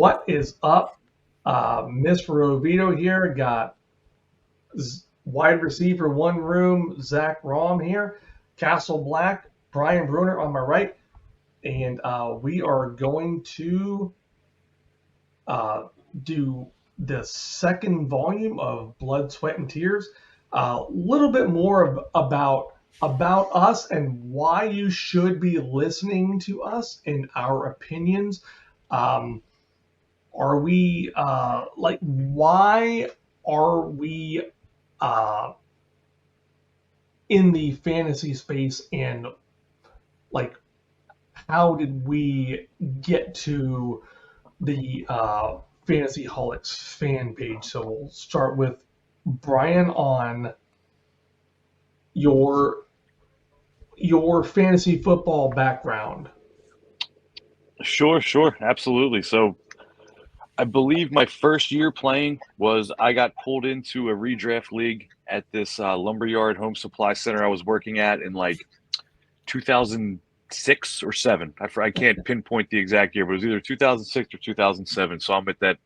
What is up? Miss Mroviedo here. Got wide receiver one room, Zach Rom here. Castleblack, Brian Bruner on my right. And we are going to do the second volume of Blood, Sweat, and Tears. A little bit more about us and why you should be listening to us and our opinions. Are we why are we in the fantasy space, and like how did we get to the Fantasy Holics fan page? So we'll start with Brian on your fantasy football background. Sure, absolutely. So I believe my first year playing was I got pulled into a redraft league at this lumberyard home supply center I was working at in like 2006 or 7. I can't pinpoint the exact year, but it was either 2006 or 2007. So I'm at that,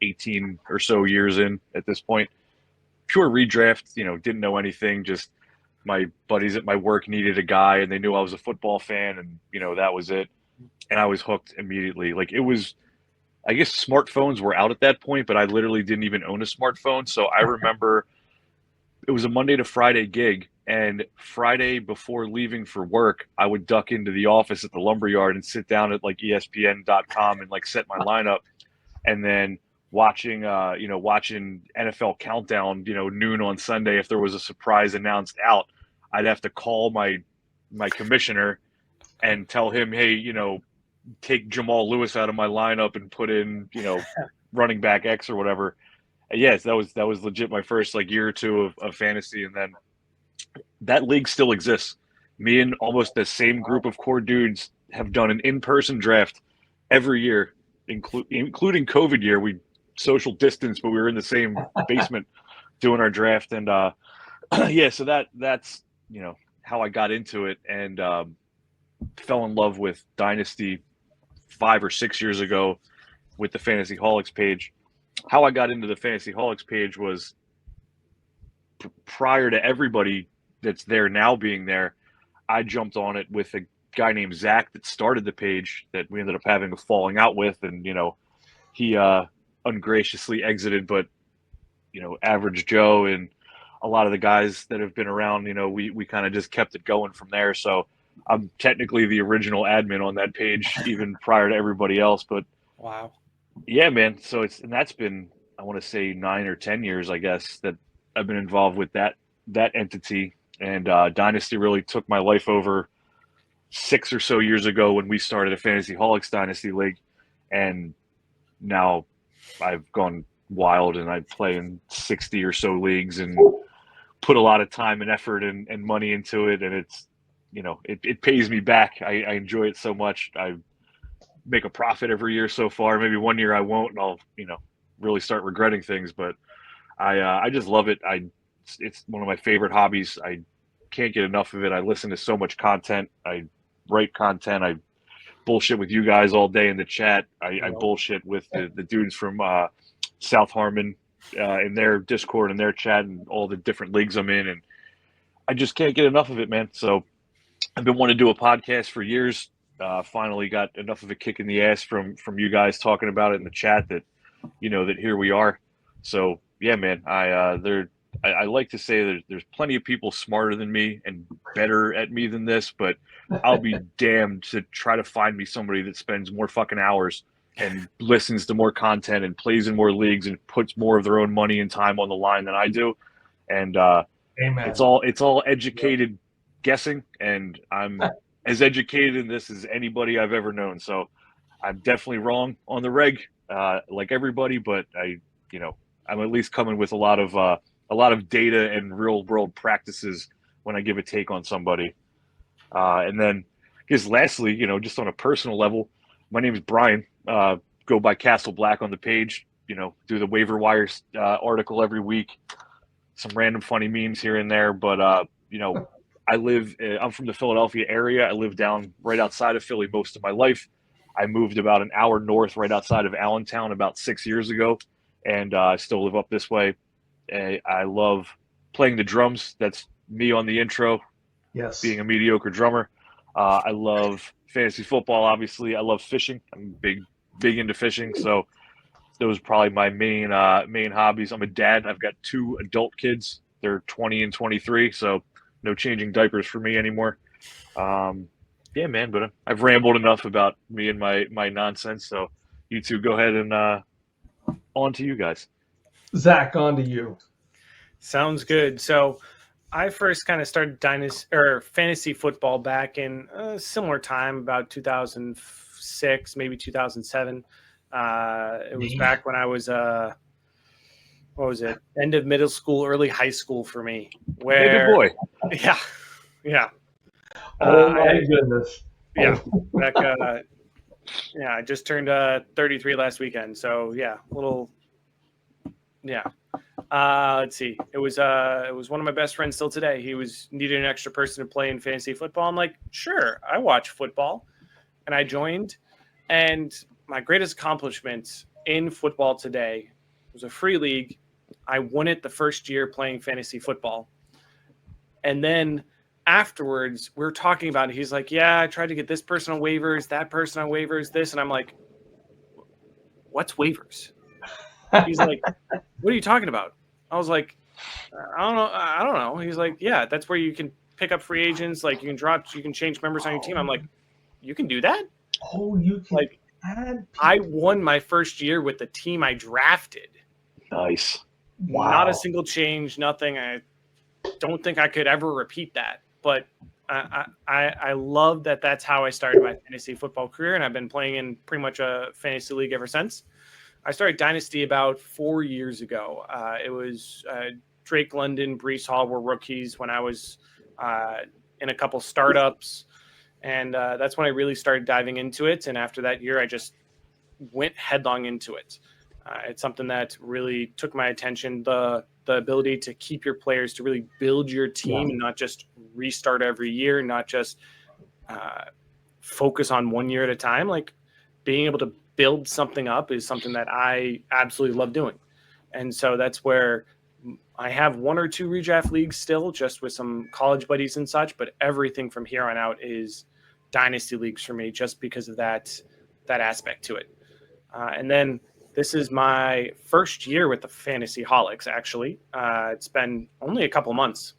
18 or so years in at this point. Pure redraft, didn't know anything. Just my buddies at my work needed a guy, and they knew I was a football fan, and that was it. And I was hooked immediately. Like, it was, I guess smartphones were out at that point, but I literally didn't even own a smartphone. So I remember it was a Monday to Friday gig, and Friday before leaving for work, I would duck into the office at the lumberyard and sit down at like ESPN.com and like set my lineup, and then watching NFL Countdown, noon on Sunday. If there was a surprise announced out, I'd have to call my commissioner and tell him, hey, take Jamal Lewis out of my lineup and put in, running back X or whatever. Yes, that was legit my first like year or two of fantasy. And then that league still exists. Me and almost the same group of core dudes have done an in-person draft every year, including COVID year. We social distance, but we were in the same basement doing our draft. And so that's how I got into it, and fell in love with Dynasty 5 or 6 years ago with the Fantasy Holics page. How I got into the Fantasy Holics page was prior to everybody that's there now being there. I jumped on it with a guy named Zach that started the page that we ended up having a falling out with, and he ungraciously exited. But Average Joe and a lot of the guys that have been around, we kind of just kept it going from there. So I'm technically the original admin on that page, even prior to everybody else. But wow, yeah, man. So that's been, I want to say 9 or 10 years, I guess, that I've been involved with that entity. And Dynasty really took my life over 6 or so years ago when we started a Fantasy Holics Dynasty League. And now I've gone wild, and I play in 60 or so leagues and put a lot of time and effort and money into it. And it's, it pays me back. I enjoy it so much. I make a profit every year so far. Maybe one year I won't, and I'll, really start regretting things. But I just love it. It's one of my favorite hobbies. I can't get enough of it. I listen to so much content. I write content. I bullshit with you guys all day in the chat. I bullshit with the dudes from South Harmon in their Discord and their chat and all the different leagues I'm in. And I just can't get enough of it, man. So I've been wanting to do a podcast for years. Finally got enough of a kick in the ass from you guys talking about it in the chat that, that here we are. So yeah, man, I like to say that there's plenty of people smarter than me and better at me than this, but I'll be damned to try to find me somebody that spends more fucking hours and listens to more content and plays in more leagues and puts more of their own money and time on the line than I do. And it's all educated guessing, and I'm as educated in this as anybody I've ever known. So I'm definitely wrong on the reg, like everybody, but I'm at least coming with a lot of data and real world practices when I give a take on somebody. And then I guess lastly, just on a personal level, my name is Brian. Go by Castleblack on the page. Do the waiver wires article every week. Some random funny memes here and there, but I'm from the Philadelphia area. I lived down right outside of Philly most of my life. I moved about an hour north, right outside of Allentown, about 6 years ago, and I still live up this way. I love playing the drums. That's me on the intro, Yes. being a mediocre drummer. I love fantasy football, obviously. I love fishing. I'm big into fishing. So those are probably my main hobbies. I'm a dad. I've got 2 adult kids. They're 20 and 23, so no changing diapers for me anymore. Yeah, man, but I've rambled enough about me and my nonsense. So you two go ahead and on to you guys. Zach, on to you. Sounds good. So I first kind of started fantasy football back in a similar time, about 2006, maybe 2007. It was back when I was what was it? End of middle school, early high school for me. Hey, good boy. Yeah. Oh my goodness. Yeah. Back, I just turned 33 last weekend. So yeah, let's see. It was one of my best friends still today. He needed an extra person to play in fantasy football. I'm like, sure, I watch football, and I joined. And my greatest accomplishment in football today was a free league. I won it the first year playing fantasy football, and then afterwards we were talking about it. He's like, yeah, I tried to get this person on waivers, that person on waivers, this, and I'm like, what's waivers? He's like, what are you talking about? I was like, I don't know. He's like, yeah, that's where you can pick up free agents. Like you can change members on your team. I'm like, you can do that? Oh, you can like add people. I won my first year with the team I drafted. Nice. Wow. Not a single change, nothing. I don't think I could ever repeat that. But I love that that's how I started my fantasy football career, and I've been playing in pretty much a fantasy league ever since. I started Dynasty about 4 years ago. It was Drake London, Breece Hall were rookies when I was in a couple startups, and that's when I really started diving into it. And after that year, I just went headlong into it. It's something that really took my attention, the ability to keep your players, to really build your team and not just restart every year, not just focus on 1 year at a time. Like being able to build something up is something that I absolutely love doing. And so that's where I have 1 or 2 redraft leagues still, just with some college buddies and such, but everything from here on out is dynasty leagues for me, just because of that aspect to it. And then this is my first year with the Fantasy Holics, actually. It's been only a couple months.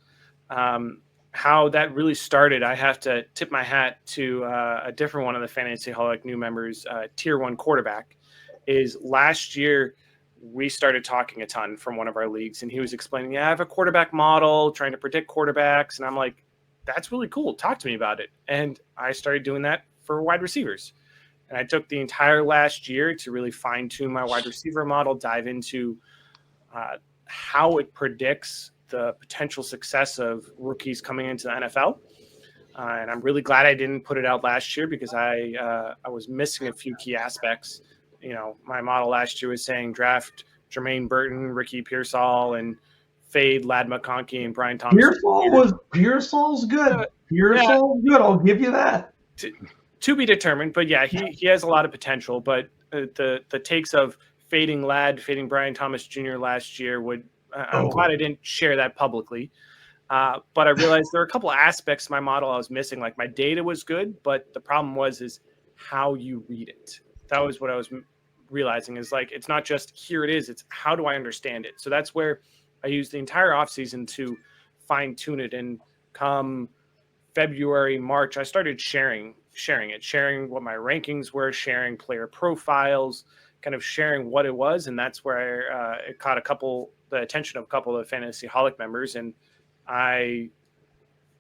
How that really started, I have to tip my hat to a different one of the Fantasy Holic new members, Tier 1 quarterback. Is last year we started talking a ton from one of our leagues, and he was explaining, I have a quarterback model, trying to predict quarterbacks. And I'm like, that's really cool. Talk to me about it. And I started doing that for wide receivers. And I took the entire last year to really fine-tune my wide receiver model, dive into how it predicts the potential success of rookies coming into the NFL. And I'm really glad I didn't put it out last year, because I was missing a few key aspects. You know, my model last year was saying draft Jermaine Burton, Ricky Pearsall, and fade Ladd McConkey and Brian Thomas. Pearsall's good. Pearsall's good. I'll give you that. To be determined, but yeah, he has a lot of potential. But the takes of fading Ladd, fading Brian Thomas Jr. last year I'm glad I didn't share that publicly. But I realized there are a couple aspects to my model I was missing. Like my data was good, but the problem is how you read it. That was what I was realizing, is like, it's not just here it is, it's how do I understand it? So that's where I used the entire offseason to fine tune it. And come February, March, I started sharing what my rankings were, sharing player profiles, kind of sharing what it was. And that's where it caught the attention of a couple of Fantasy Holic members. And I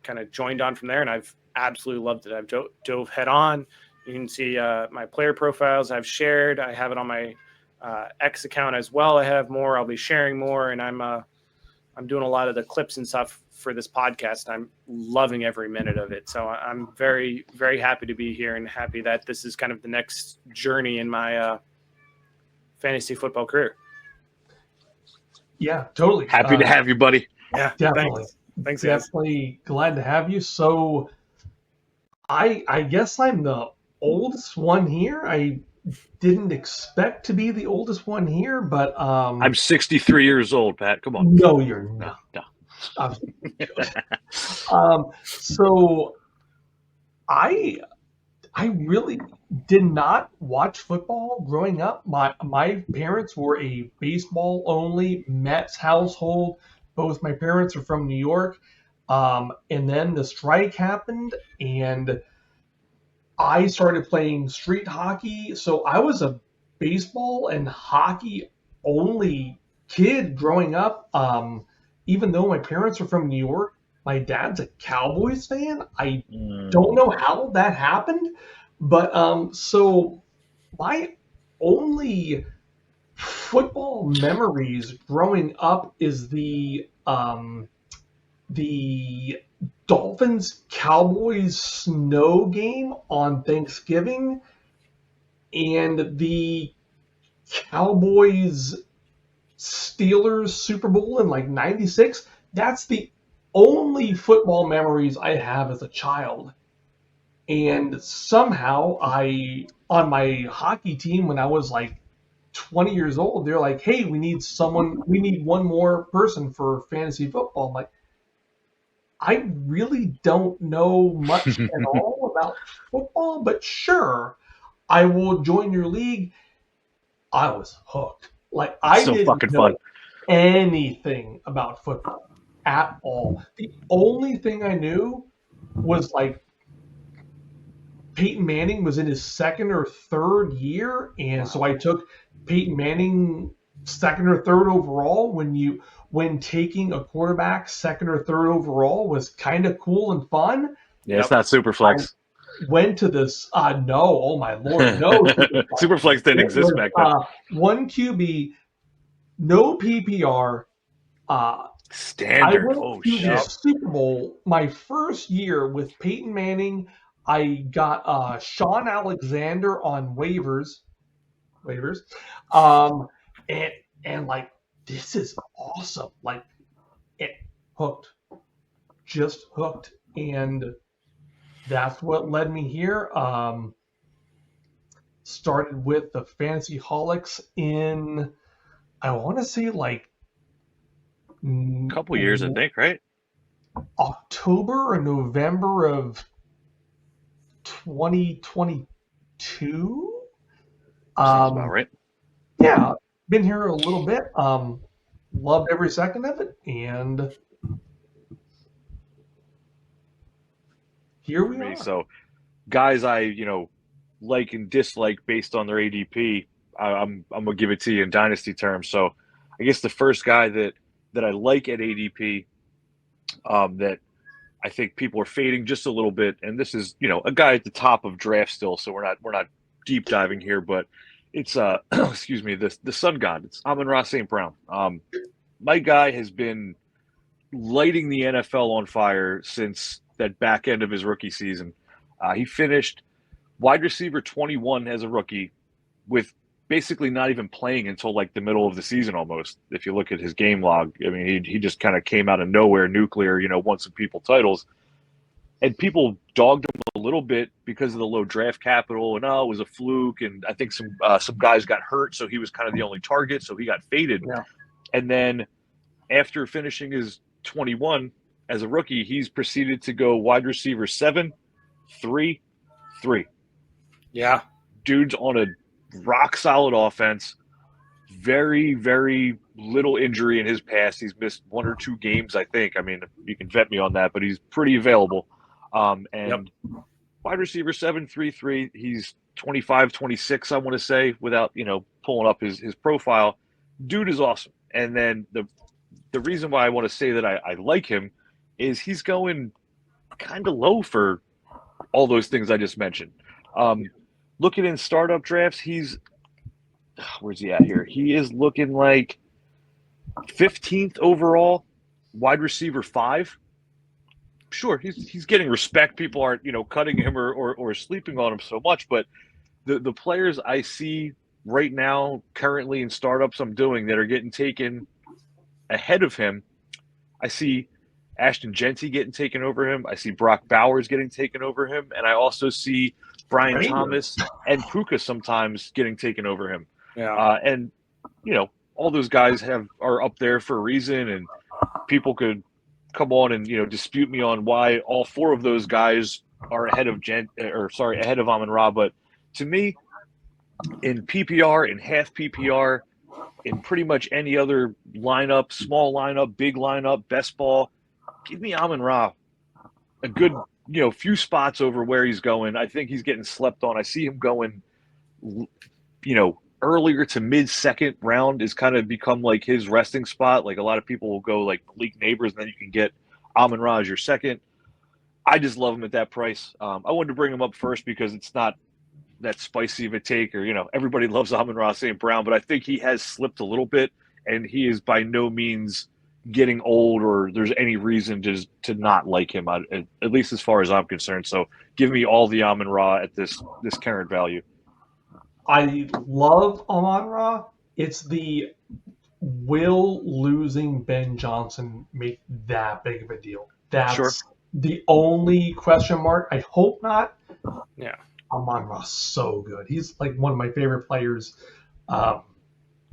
kind of joined on from there, and I've absolutely loved it. I've dove head on. You can see my player profiles I've shared. I have it on my X account as well. I have more. I'll be sharing more, and I'm doing a lot of the clips and stuff for this podcast. I'm loving every minute of it. So I'm very, very happy to be here, and happy that this is kind of the next journey in my fantasy football career. Yeah, totally. Happy to have you, buddy. Yeah, definitely. Thanks, guys. Definitely glad to have you. So I guess I'm the oldest one here. I didn't expect to be the oldest one here, but I'm 63 years old, Pat. Come on. no, you're No, not. no. So I really did not watch football growing up. My parents were a baseball only Mets household. Both my parents are from New York. And then the strike happened, and I started playing street hockey. So I was a baseball and hockey only kid growing up. Even though my parents are from New York, my dad's a Cowboys fan. I don't know how that happened, but so my only football memories growing up is the Dolphins Cowboys snow game on Thanksgiving and the Cowboys Steelers Super Bowl in like '96. That's the only football memories I have as a child. And somehow on my hockey team when I was like 20 years old, they're like, hey, we need one more person for fantasy football. I'm like, I really don't know much at all about football, but sure, I will join your league. I was hooked. Like, I So didn't fucking know fun. anything about football at all. The only thing I knew was like Peyton Manning was in his second or third year, and so I took Peyton Manning second or third overall. When taking a quarterback second or third overall was kind of cool and fun. Yeah, it's not Superflex. Went to this no, oh my lord, no Superflex. Superflex didn't exist back then. One QB, no PPR. Standard. I went to the Shit. Super Bowl my first year with Peyton Manning. I got Sean Alexander on waivers, and like this is awesome. Like it hooked, just hooked, and that's what led me here. Started with the Fantasy Holics in, I want to say like A couple years, I think, right? October or November of 2022. Sounds about right. Yeah, been here a little bit. Loved every second of it, and here we are. So, guys, I like and dislike based on their ADP. I'm gonna give it to you in dynasty terms. So, I guess the first guy that I like at ADP, that I think people are fading just a little bit, and this is a guy at the top of draft still, so we're not deep diving here, but it's excuse me, the Sun God. It's Amon-Ra St. Brown. My guy has been lighting the NFL on fire since that back end of his rookie season. He finished wide receiver 21 as a rookie, with basically not even playing until like the middle of the season almost. If you look at his game log, I mean, he just kind of came out of nowhere, nuclear, won some people titles. And people dogged him a little bit because of the low draft capital, and it was a fluke. And I think some guys got hurt, so he was kind of the only target, so he got faded. Yeah. And then after finishing his 21 as a rookie, he's proceeded to go wide receiver 7, 3, 3. Yeah. Dude's on a rock solid offense. Very, very little injury in his past. He's missed 1 or 2 games, I think. I mean, you can vet me on that, but he's pretty available. And wide receiver 7, 3, 3. He's 25, 26, I want to say, without pulling up his profile. Dude is awesome. And then the reason why I want to say that I like him is he's going kind of low for all those things I just mentioned. Looking in startup drafts, where's he at here? He is looking like 15th overall, wide receiver 5. Sure, he's getting respect. People aren't cutting him or sleeping on him so much, but the players I see right now currently in startups I'm doing that are getting taken ahead of him, I see Ashton Genty getting taken over him. I see Brock Bowers getting taken over him, and I also see Brian Right. Thomas, and Puka sometimes getting taken over him. Yeah. And all those guys are up there for a reason, and people could come on and dispute me on why all four of those guys are ahead of Amon-Ra. But to me, in PPR, in half PPR, in pretty much any other lineup, small lineup, big lineup, best ball, give me Amon-Ra a good few spots over where he's going. I think he's getting slept on. I see him going earlier to mid-second round is kind of become like his resting spot. Like a lot of people will go like Malik Neighbors, and then you can get Amon-Ra as your second. I just love him at that price. I wanted to bring him up first because it's not that spicy of a take, or everybody loves Amon-Ra St. Brown, but I think he has slipped a little bit, and he is by no means getting old, or there's any reason to not like him, at least as far as I'm concerned. So give me all the Amon-Ra at this current value. I love Amon-Ra. It's the will losing Ben Johnson make that big of a deal? That's Sure. the only question mark. I hope not. Yeah. Amon-Ra's so good. He's like one of my favorite players.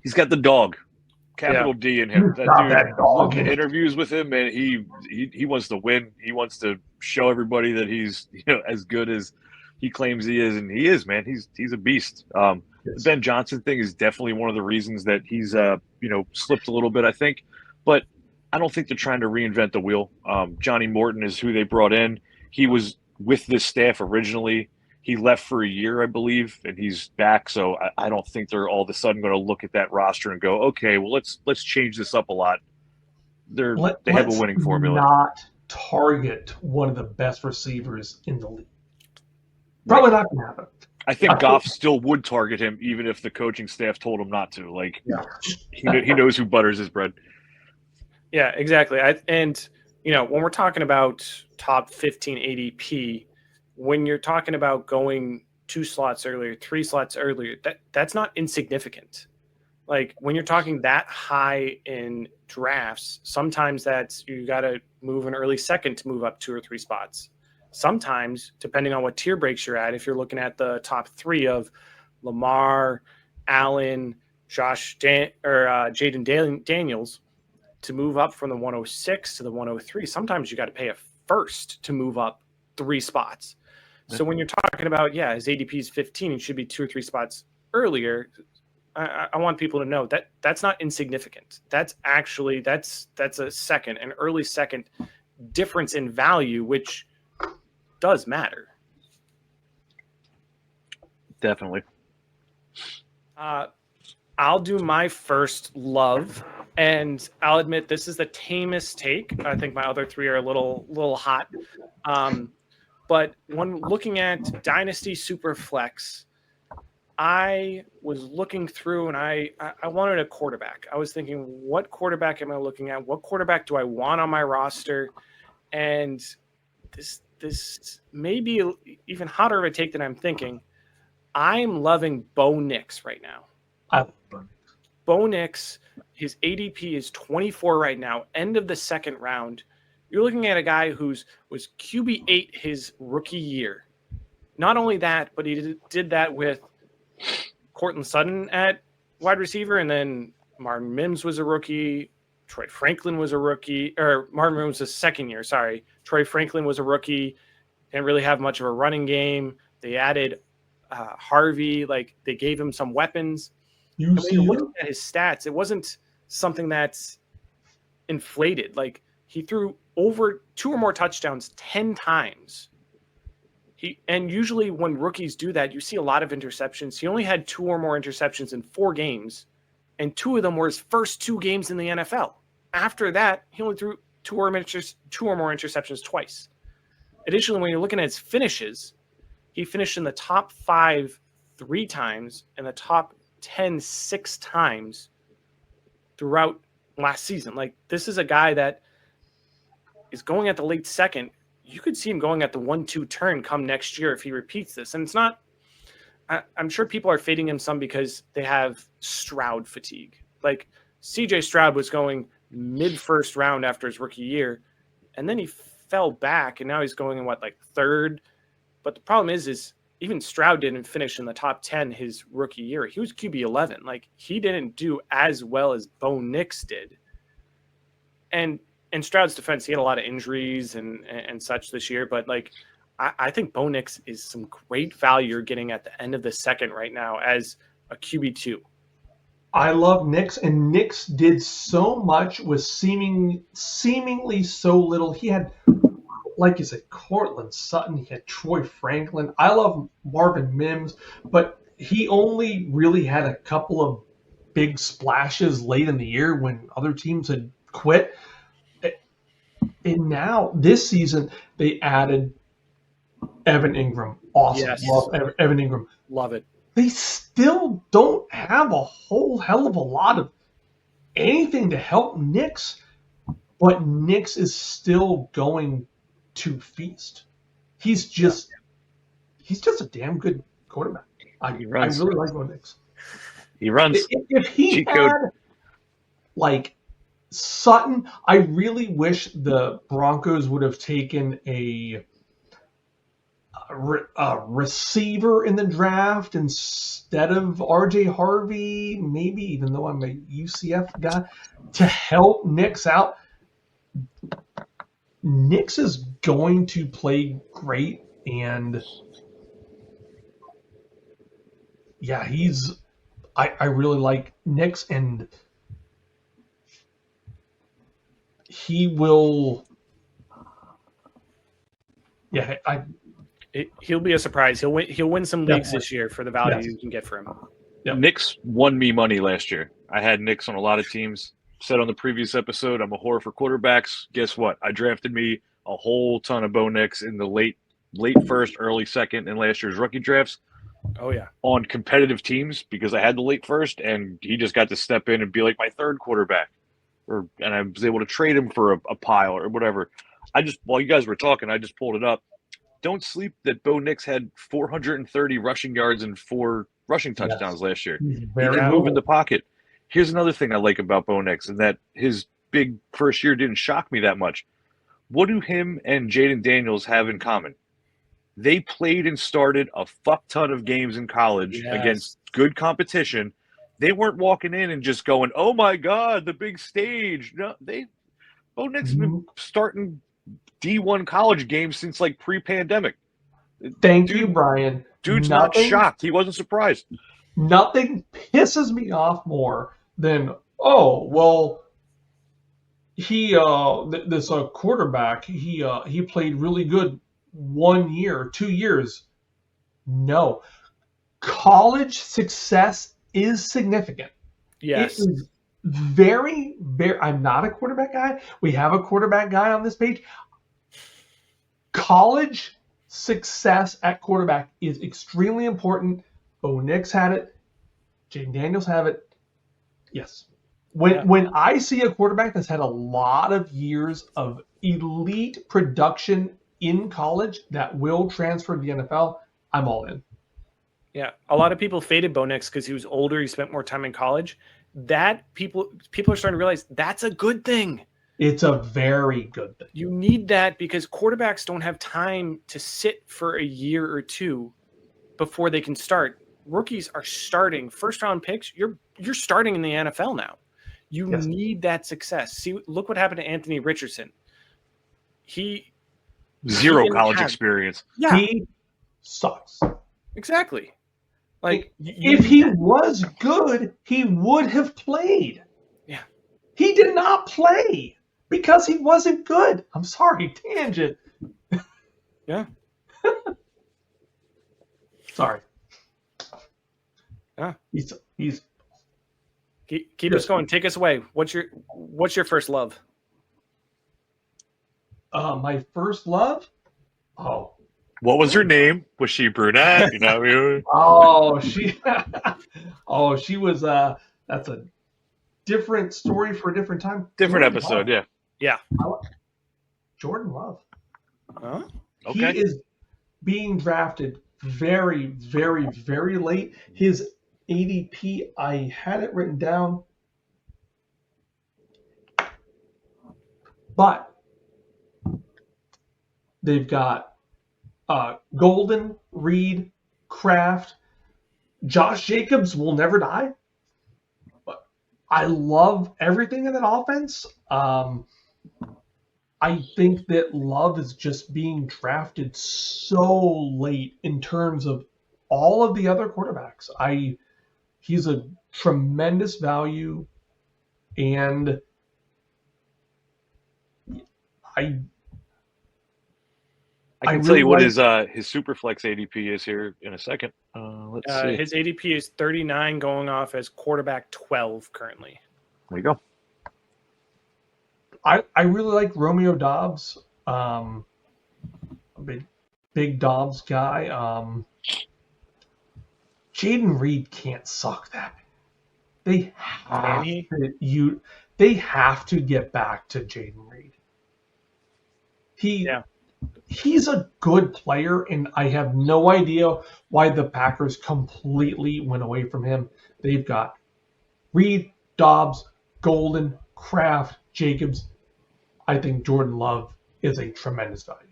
He's got the dog, capital D in him. He's got That that dude, dog look in at him. interviews with him, and he wants to win. He wants to show everybody that he's as good as he claims he is, and he is, man. He's a beast. The Ben Johnson thing is definitely one of the reasons that he's slipped a little bit, I think. But I don't think they're trying to reinvent the wheel. Johnny Morton is who they brought in. He was with this staff originally. He left for a year, I believe, and he's back. So I don't think they're all of a sudden going to look at that roster and go, okay, well let's change this up a lot. They have a winning formula. Not target one of the best receivers in the league. Probably not going to happen. I think Goff still would target him, even if the coaching staff told him not to. Like, he knows who butters his bread. Yeah, exactly. When we're talking about top 15 ADP, when you're talking about going 2 slots earlier, 3 slots earlier, that's not insignificant. Like when you're talking that high in drafts, sometimes that's you got to move an early second to move up 2 or 3 spots. Sometimes, depending on what tier breaks you're at, if you're looking at the top 3 of Lamar, Allen, Jaden Daniels, to move up from the 106 to the 103, sometimes you got to pay a first to move up 3 spots. So when you're talking about, his ADP is 15, it should be 2 or 3 spots earlier. I want people to know that that's not insignificant. That's actually that's an early second difference in value, which does matter. Definitely. I'll do my first love, and I'll admit this is the tamest take. I think my other 3 are a little hot. But when looking at Dynasty Superflex, I was looking through and I wanted a quarterback. I was thinking, what quarterback am I looking at? What quarterback do I want on my roster? And this may be even hotter of a take than I'm thinking. I'm loving Bo Nix right now. Bo Nix, his ADP is 24 right now, end of the second round. You're looking at a guy was QB8 his rookie year. Not only that, but he did that with Courtland Sutton at wide receiver, and then Martin Mims was a rookie. Troy Franklin was a rookie, or Martin Mims was second year, sorry. Troy Franklin was a rookie. Didn't really have much of a running game. They added Harvey, like they gave him some weapons. When you're looking at his stats, it wasn't something that's inflated. Like he threw over 2 or more touchdowns 10 times. And usually when rookies do that, you see a lot of interceptions. He only had 2 or more interceptions in 4 games, and 2 of them were his first 2 games in the NFL. After that, he only threw 2 or more interceptions twice. Additionally, when you're looking at his finishes, he finished in the top 5 3 times and the top 10 6 times throughout last season. Like, this is a guy that is going at the late second. You could see him going at the 1-2 turn come next year if he repeats this. And it's not, I'm sure people are fading him some because they have Stroud fatigue. Like CJ Stroud was going mid first round after his rookie year, and then he fell back, and now he's going in third. But the problem is even Stroud didn't finish in the top 10 his rookie year. He was QB 11. Like, he didn't do as well as Bo Nix did. And in Stroud's defense, he had a lot of injuries and such this year. But, like, I think Bo Nix is some great value you're getting at the end of the second right now as a QB2. I love Nix, and Nix did so much with seemingly so little. He had, like you said, Cortland Sutton. He had Troy Franklin. I love Marvin Mims, but he only really had a couple of big splashes late in the year when other teams had quit. And now, this season, they added Evan Ingram. Awesome. Yes. Love Evan Ingram. Love it. They still don't have a whole hell of a lot of anything to help Nix, but Nix is still going to feast. He's just a damn good quarterback. I really like Bo Nix. He runs. If he had like Sutton, I really wish the Broncos would have taken a receiver in the draft instead of RJ Harvey, maybe, even though I'm a UCF guy, to help Nix out. Nix is going to play great, and yeah, I really like Nix, and he will, yeah, he'll be a surprise. He'll win some leagues this year for the value you can get for him. Yep. Nix won me money last year. I had Nix on a lot of teams. Said on the previous episode, I'm a whore for quarterbacks. Guess what? I drafted me a whole ton of Bo Nix in the late first, early second in last year's rookie drafts. Oh, yeah. On competitive teams because I had the late first, and he just got to step in and be like my third quarterback. And I was able to trade him for a pile or whatever. While you guys were talking, I just pulled it up. Don't sleep that Bo Nix had 430 rushing yards and 4 rushing touchdowns last year. He can move in the pocket. Here's another thing I like about Bo Nix, and that his big first year didn't shock me that much. What do him and Jaden Daniels have in common? They played and started a fuck ton of games in college against good competition. They weren't walking in and just going, "Oh my God, the big stage." No, Bo Nix has been starting D1 college games since like pre-pandemic. Thank you, Brian. Dude's not shocked. He wasn't surprised. Nothing pisses me off more than this quarterback he played really good 1 year, 2 years. No, college success is significant. Yes. It is very, very. I'm not a quarterback guy. We have a quarterback guy on this page. College success at quarterback is extremely important. Bo Nix had it. Jaden Daniels have it. Yes. When I see a quarterback that's had a lot of years of elite production in college that will transfer to the NFL, I'm all in. Yeah. A lot of people faded Bo Nix because he was older. He spent more time in college. That people are starting to realize that's a good thing. It's a very good thing. You need that because quarterbacks don't have time to sit for a year or two before they can start. Rookies are starting first-round picks. You're starting in the NFL now. You need that success. See, look what happened to Anthony Richardson. Zero college experience. Yeah, he sucks. Exactly. Like if he was good, he would have played. Yeah. He did not play because he wasn't good. I'm sorry, tangent. Yeah. Sorry. Yeah. He's keep us going. Take us away. What's your first love? My first love? Oh. What was her name? Was she brunette? You know. She was. That's a different story for a different time. Different episode, yeah. Yeah. Jordan Love. Huh? Okay. He is being drafted very, very, very late. His ADP, I had it written down, but they've got Golden, Reed, Kraft. Josh Jacobs will never die. But I love everything in that offense. I think that Love is just being drafted so late in terms of all of the other quarterbacks. He's a tremendous value, and I can tell really you what like his Superflex ADP is here in a second. Let's see. His ADP is 39, going off as quarterback 12 currently. There you go. I really like Romeo Dobbs. A big Dobbs guy. Jaden Reed can't suck that. They have to get back to Jaden Reed. He's a good player, and I have no idea why the Packers completely went away from him. They've got Reed, Dobbs, Golden, Kraft, Jacobs. I think Jordan Love is a tremendous value.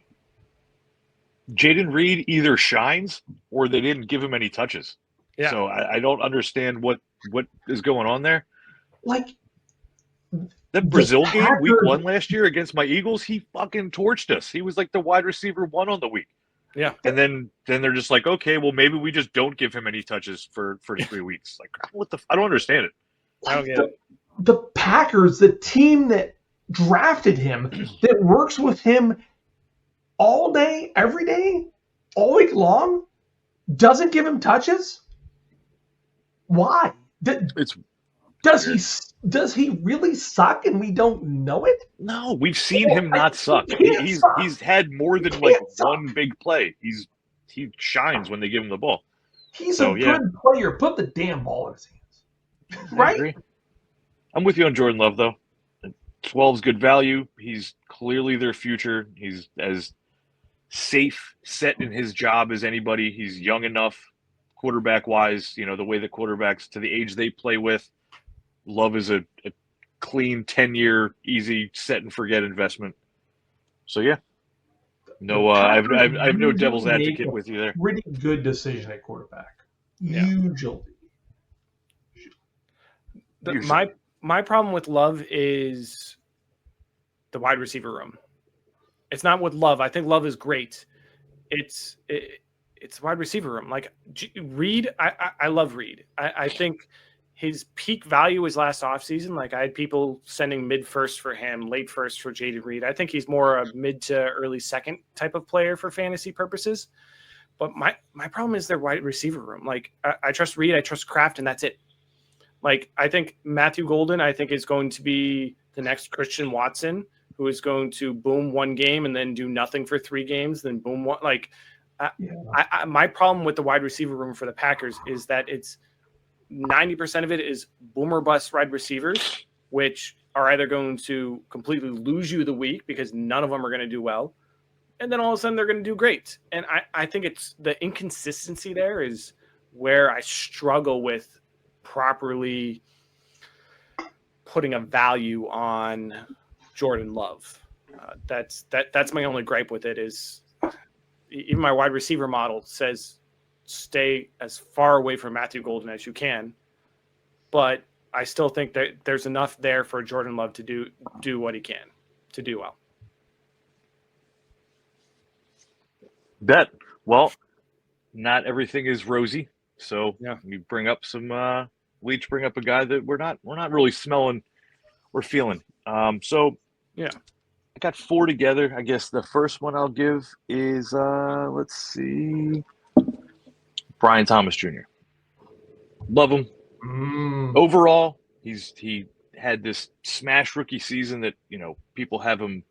Jaden Reed either shines or they didn't give him any touches. Yeah. So I don't understand what is going on there. Like that Brazil game, week 1 last year against my Eagles, he fucking torched us. He was like the wide receiver 1 on the week. Yeah. And then they're just like, okay, well maybe we just don't give him any touches for 3 weeks. Like I don't understand it. I don't get it. The Packers, the team that drafted him, that works with him all day, every day, all week long, doesn't give him touches? Why? Does he really suck and we don't know it? No, we've seen him not suck. He's had more than like one big play. He shines when they give him the ball. He's a good player. Put the damn ball in his hands. Right? I'm with you on Jordan Love though. 12's good value. He's clearly their future. He's as safe, set in his job as anybody. He's young enough, quarterback-wise, the way the quarterbacks to the age they play with. Love is a clean 10-year, easy, set-and-forget investment. So, yeah. No, I have no devil's advocate with you there. Pretty good decision at quarterback. Yeah. Usually. My problem with Love is the wide receiver room. It's not with Love. I think Love is great. It's wide receiver room. Like Reed, I love Reed. I think his peak value was last offseason. Like I had people sending mid-first for him, late first for Jaden Reed. I think he's more a mid to early second type of player for fantasy purposes. But my problem is their wide receiver room. Like I trust Reed, I trust Kraft, and that's it. Like, I think Matthew Golden, is going to be the next Christian Watson, who is going to boom one game and then do nothing for 3 games, then boom one. Like, my problem with the wide receiver room for the Packers is that it's 90% of it is boomer bust wide receivers, which are either going to completely lose you the week because none of them are going to do well, and then all of a sudden they're going to do great. And I think it's the inconsistency there is where I struggle with properly putting a value on Jordan Love. That's my only gripe with it is even my wide receiver model says stay as far away from Matthew Golden as you can, but I still think that there's enough there for Jordan Love to do what he can to do well. Bet. Well, not everything is rosy. So we bring up we each bring up a guy that we're not really smelling or feeling. I got 4 together. I guess the first one I'll give is let's see, Brian Thomas Jr. Love him. Overall, he had this smash rookie season that people have him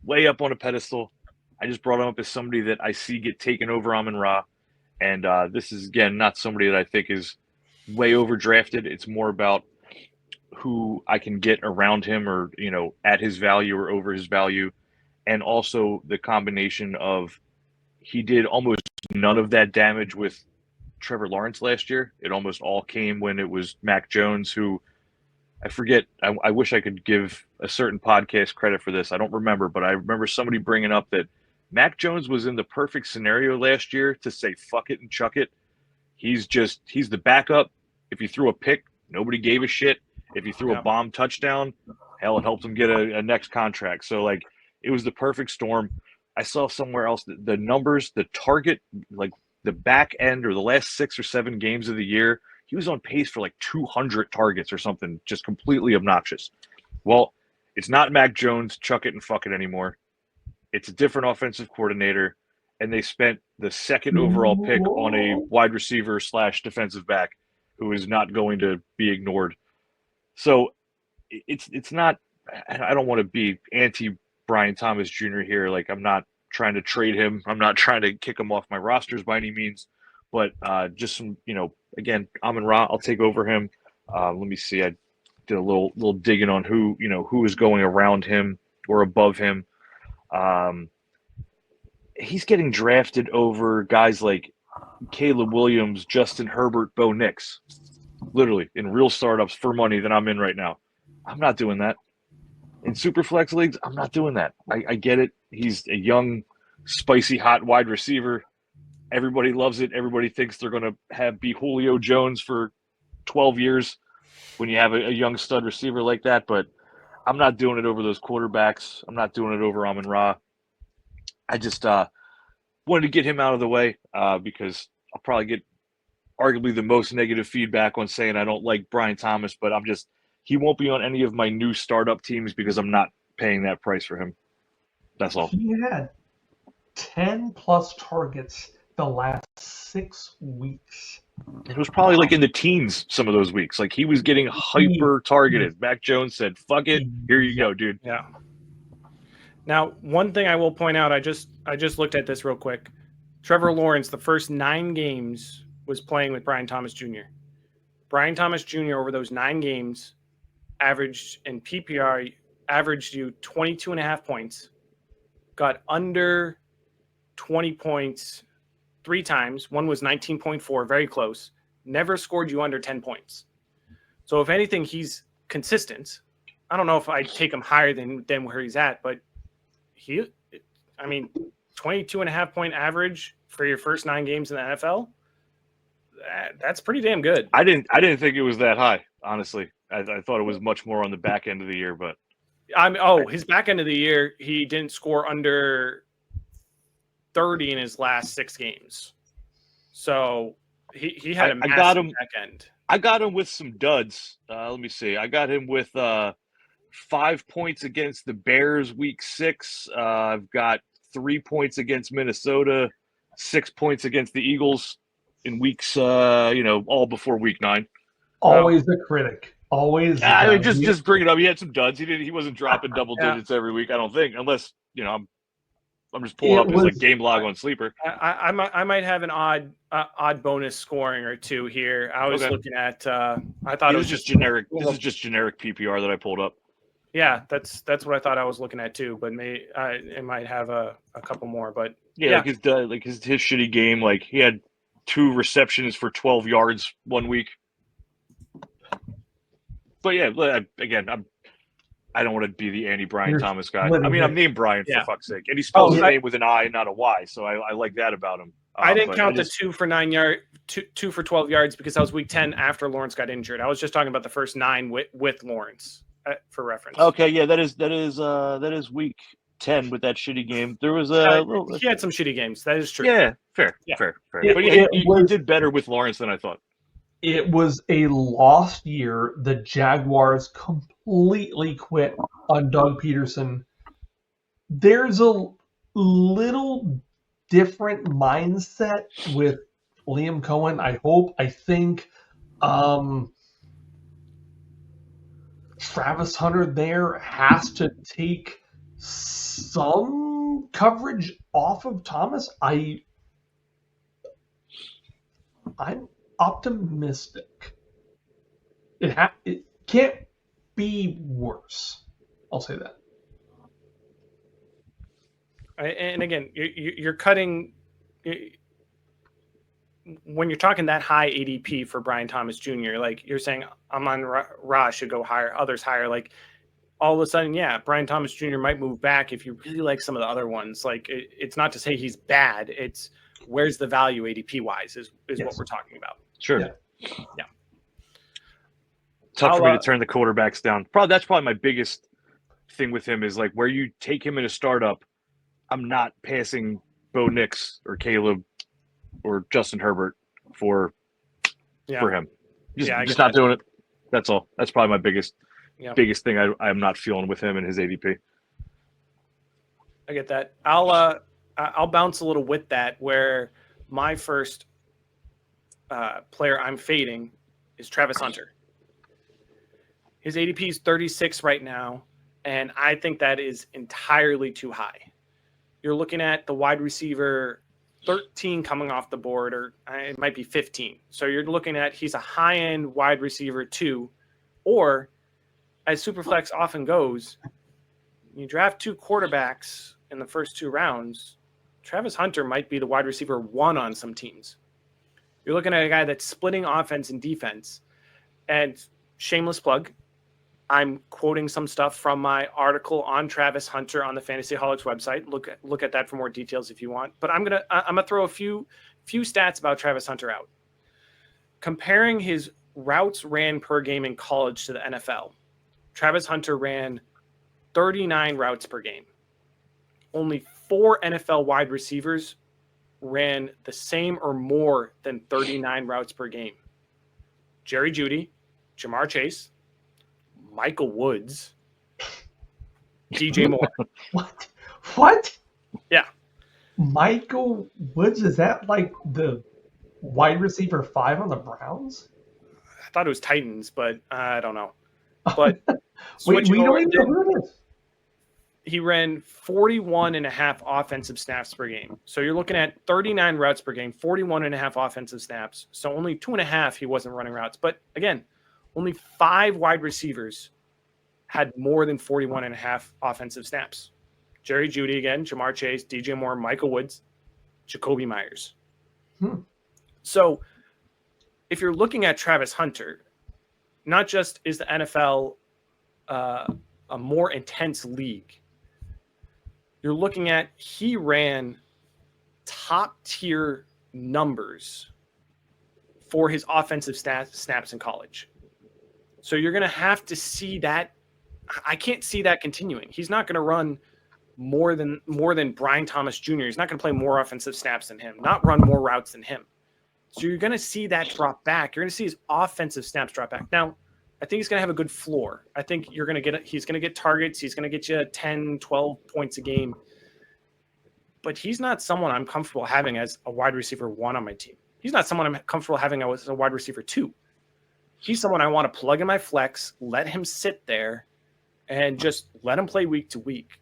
way up on a pedestal. I just brought him up as somebody that I see get taken over Amon-Ra. And this is, again, not somebody that I think is way overdrafted. It's more about who I can get around him or, at his value or over his value. And also the combination of he did almost none of that damage with Trevor Lawrence last year. It almost all came when it was Mac Jones, who I forget. I wish I could give a certain podcast credit for this. I don't remember, but I remember somebody bringing up that Mac Jones was in the perfect scenario last year to say fuck it and chuck it He's the backup. If you threw a pick, nobody gave a shit. If you threw a bomb touchdown, hell, it helped him get a next contract. So, like, it was the perfect storm. I saw somewhere else the numbers, the target, like the back end or the last 6 or 7 games of the year, he was on pace for like 200 targets or something, just completely obnoxious. Well, it's not Mac Jones, chuck it and fuck it anymore. It's a different offensive coordinator, and they spent the second overall pick on a wide receiver / defensive back who is not going to be ignored. So it's not – I don't want to be anti-Brian Thomas Jr. here. Like, I'm not trying to trade him. I'm not trying to kick him off my rosters by any means. But just some, again, Amon-Ra, I'll take over him. Let me see. I did a little digging on who is going around him or above him. He's getting drafted over guys like Caleb Williams, Justin Herbert, Bo Nix, literally in real startups for money that I'm in right now. I'm not doing that. In Superflex leagues, I'm not doing that. I get it. He's a young, spicy, hot wide receiver. Everybody loves it. Everybody thinks they're going to be Julio Jones for 12 years when you have a young stud receiver like that. But I'm not doing it over those quarterbacks. I'm not doing it over Amon-Ra. I just wanted to get him out of the way because I'll probably get arguably the most negative feedback on saying I don't like Brian Thomas, but he won't be on any of my new startup teams because I'm not paying that price for him. That's all. He had 10+ targets the last 6 weeks. It was probably like in the teens some of those weeks. Like, he was getting hyper targeted. Mac Jones said, "Fuck it, here you go, dude." Yeah. Now, one thing I will point out, I just looked at this real quick. Trevor Lawrence, the first 9 games was playing with Brian Thomas Jr. Brian Thomas Jr. over those 9 games averaged in PPR averaged you 22.5 points, got under 20 points 3 times. One was 19.4, very close. Never scored you under 10 points. So if anything, he's consistent. I don't know if I'd take him higher than where he's at, but 22.5 point average for your first 9 games in the NFL, that's pretty damn good. I didn't think it was that high, honestly. I thought it was much more on the back end of the year, but his back end of the year, he didn't score under 30 in his last 6 games. So he had a massive back end. I got him with some duds. Let me see. I got him with 5 points against the Bears week 6. I've got 3 points against Minnesota, 6 points against the Eagles in weeks, all before week 9. Always a critic. Always. Just bring it up. He had some duds. He wasn't dropping double digits every week, I don't think, unless, I'm just pulling up his game log on Sleeper. I might have an odd bonus scoring or 2 here. I was looking at. I thought it was just generic. This is just generic PPR that I pulled up. Yeah, that's what I thought I was looking at too. But it might have a couple more. But like his shitty game. Like, he had 2 receptions for 12 yards one week. But yeah, again, I don't want to be the anti-Brian Thomas guy. I mean, I'm named Brian for fuck's sake, and he spells his name with an I, not a Y. So I like that about him. I didn't count the 2 for 9 yards, 2 for 12 yards because that was week 10 after Lawrence got injured. I was just talking about the first 9 with Lawrence for reference. Okay, yeah, that is week 10 with that shitty game. There was he had some shitty games. That is true. Yeah, fair. But you did better with Lawrence than I thought. It was a lost year. The Jaguars completely quit on Doug Peterson. There's a little different mindset with Liam Cohen, I think. Travis Hunter there has to take some coverage off of Thomas. I'm optimistic. It can't be worse. I'll say that. And again, you're cutting when you're talking that high ADP for Brian Thomas Jr. Like, you're saying Amon-Ra should go higher, others higher. Like, all of a sudden, Brian Thomas Jr. might move back if you really like some of the other ones. Like, it's not to say he's bad. It's where's the value ADP wise is what we're talking about. Sure. Yeah. Tough for me to turn the quarterbacks down. That's probably my biggest thing with him is like where you take him in a startup, I'm not passing Bo Nix or Caleb or Justin Herbert for him. Just not doing it. That's all. That's probably my biggest thing I'm not feeling with him and his ADP. I get that. I'll bounce a little with that where my first player I'm fading is Travis Hunter. His ADP is 36 right now, and I think that is entirely too high. You're looking at the wide receiver 13 coming off the board, or it might be 15. So you're looking at he's a high-end wide receiver 2, or as Superflex often goes, you draft 2 quarterbacks in the first 2 rounds, Travis Hunter might be the wide receiver 1 on some teams. You're looking at a guy that's splitting offense and defense. And shameless plug, I'm quoting some stuff from my article on Travis Hunter on the Fantasyholics website. Look at that for more details if you want. But I'm gonna throw a few stats about Travis Hunter out. Comparing his routes ran per game in college to the NFL, Travis Hunter ran 39 routes per game. Only 4 NFL wide receivers ran the same or more than 39 routes per game. Jerry Jeudy, Jamar Chase, Michael Woods, DJ Moore. What? Yeah. Michael Woods, is that like the wide receiver 5 on the Browns? I thought it was Titans, but I don't know. But Wait, we don't even know who it is. He ran 41.5 offensive snaps per game. So you're looking at 39 routes per game, 41.5 offensive snaps. So only 2.5 he wasn't running routes. But again, only 5 wide receivers had more than 41.5 offensive snaps. Jerry Jeudy again, Jamar Chase, DJ Moore, Michael Woods, Jacoby Myers. So if you're looking at Travis Hunter, not just is the NFL a more intense league, you're looking at he ran top tier numbers for his offensive snaps in college. So you're going to have to see that. I can't see that continuing. He's not going to run more than Brian Thomas Jr. He's not going to play more offensive snaps than him, not run more routes than him. So you're going to see that drop back. You're going to see his offensive snaps drop back. Now, I think he's going to have a good floor. I think he's going to get targets. He's going to get you 10, 12 points a game. But he's not someone I'm comfortable having as a wide receiver 1 on my team. He's not someone I'm comfortable having as a wide receiver 2. He's someone I want to plug in my flex, let him sit there, and just let him play week to week.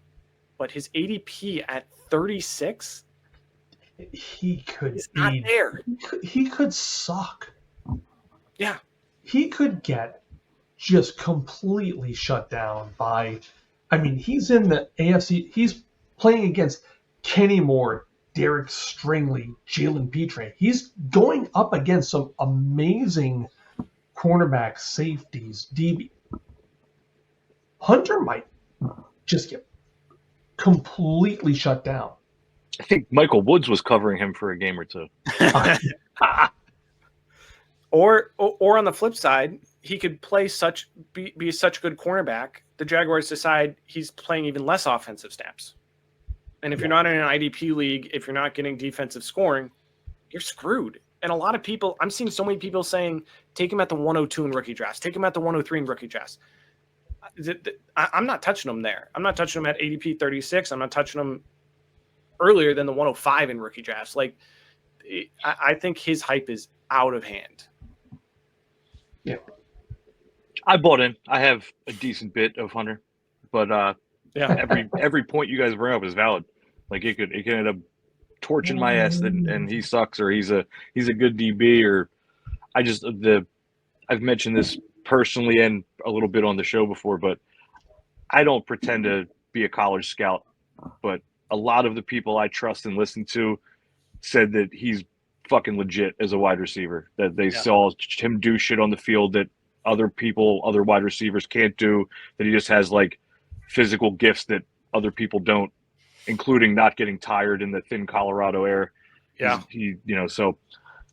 But his ADP at 36, he's not there. He could suck. Yeah. He could get just completely shut down by, he's in the AFC. He's playing against Kenny Moore, Derek Stringley, Jalen Petre. He's going up against some amazing cornerbacks, safeties, DB. Hunter might just get completely shut down. I think Michael Woods was covering him for a game or 2. Or on the flip side, he could play be such a good cornerback. The Jaguars decide he's playing even less offensive snaps. And if you're not in an IDP league, if you're not getting defensive scoring, you're screwed. And a lot of people, I'm seeing so many people saying, take him at the 102 in rookie drafts, take him at the 103 in rookie drafts. I'm not touching him there. I'm not touching him at ADP 36. I'm not touching him earlier than the 105 in rookie drafts. Like, I think his hype is out of hand. Yeah. I bought in. I have a decent bit of Hunter, but every point you guys bring up is valid. Like it could end up torching my ass and he sucks or he's a good DB or I've mentioned this personally and a little bit on the show before, but I don't pretend to be a college scout, but a lot of the people I trust and listen to said that he's fucking legit as a wide receiver, that they saw him do shit on the field that other wide receivers can't do, that he just has like physical gifts that other people don't, including not getting tired in the thin Colorado air. Yeah. So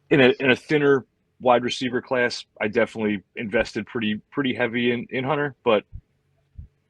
in a thinner wide receiver class, I definitely invested pretty heavy in Hunter, but